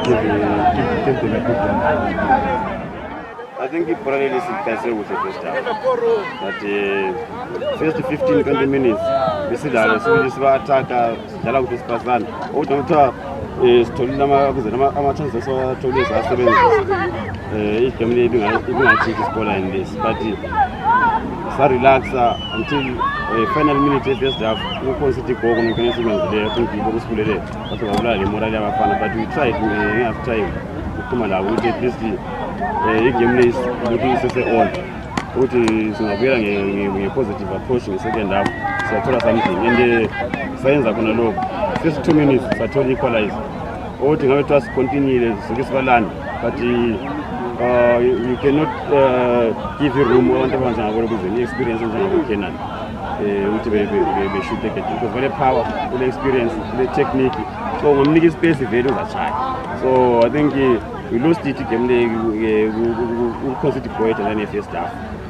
gave them a good one. I think it probably is cancer with the first half. But first 15-20 minutes, this is the attack. Jala with this person. Oh, don't talk. Story nama chances so told us after it can be even achieve this goal in this. But so relax until final minute first half. We consider goal we can see there. I think we go school there. But we are morally fun. But we tried. We have time. Come on, we did this. Game is looking on, which is a positive approach in the second half. So I told something, and the signs are going to look. First 2 minutes, I told equalize. All thing I trust continue to this land, but you cannot give you room on the experience in Canaan. Which we should take it because very power, the experience, the technique. So when we space, the value are high. So I think we lost it. We consider it and then first half.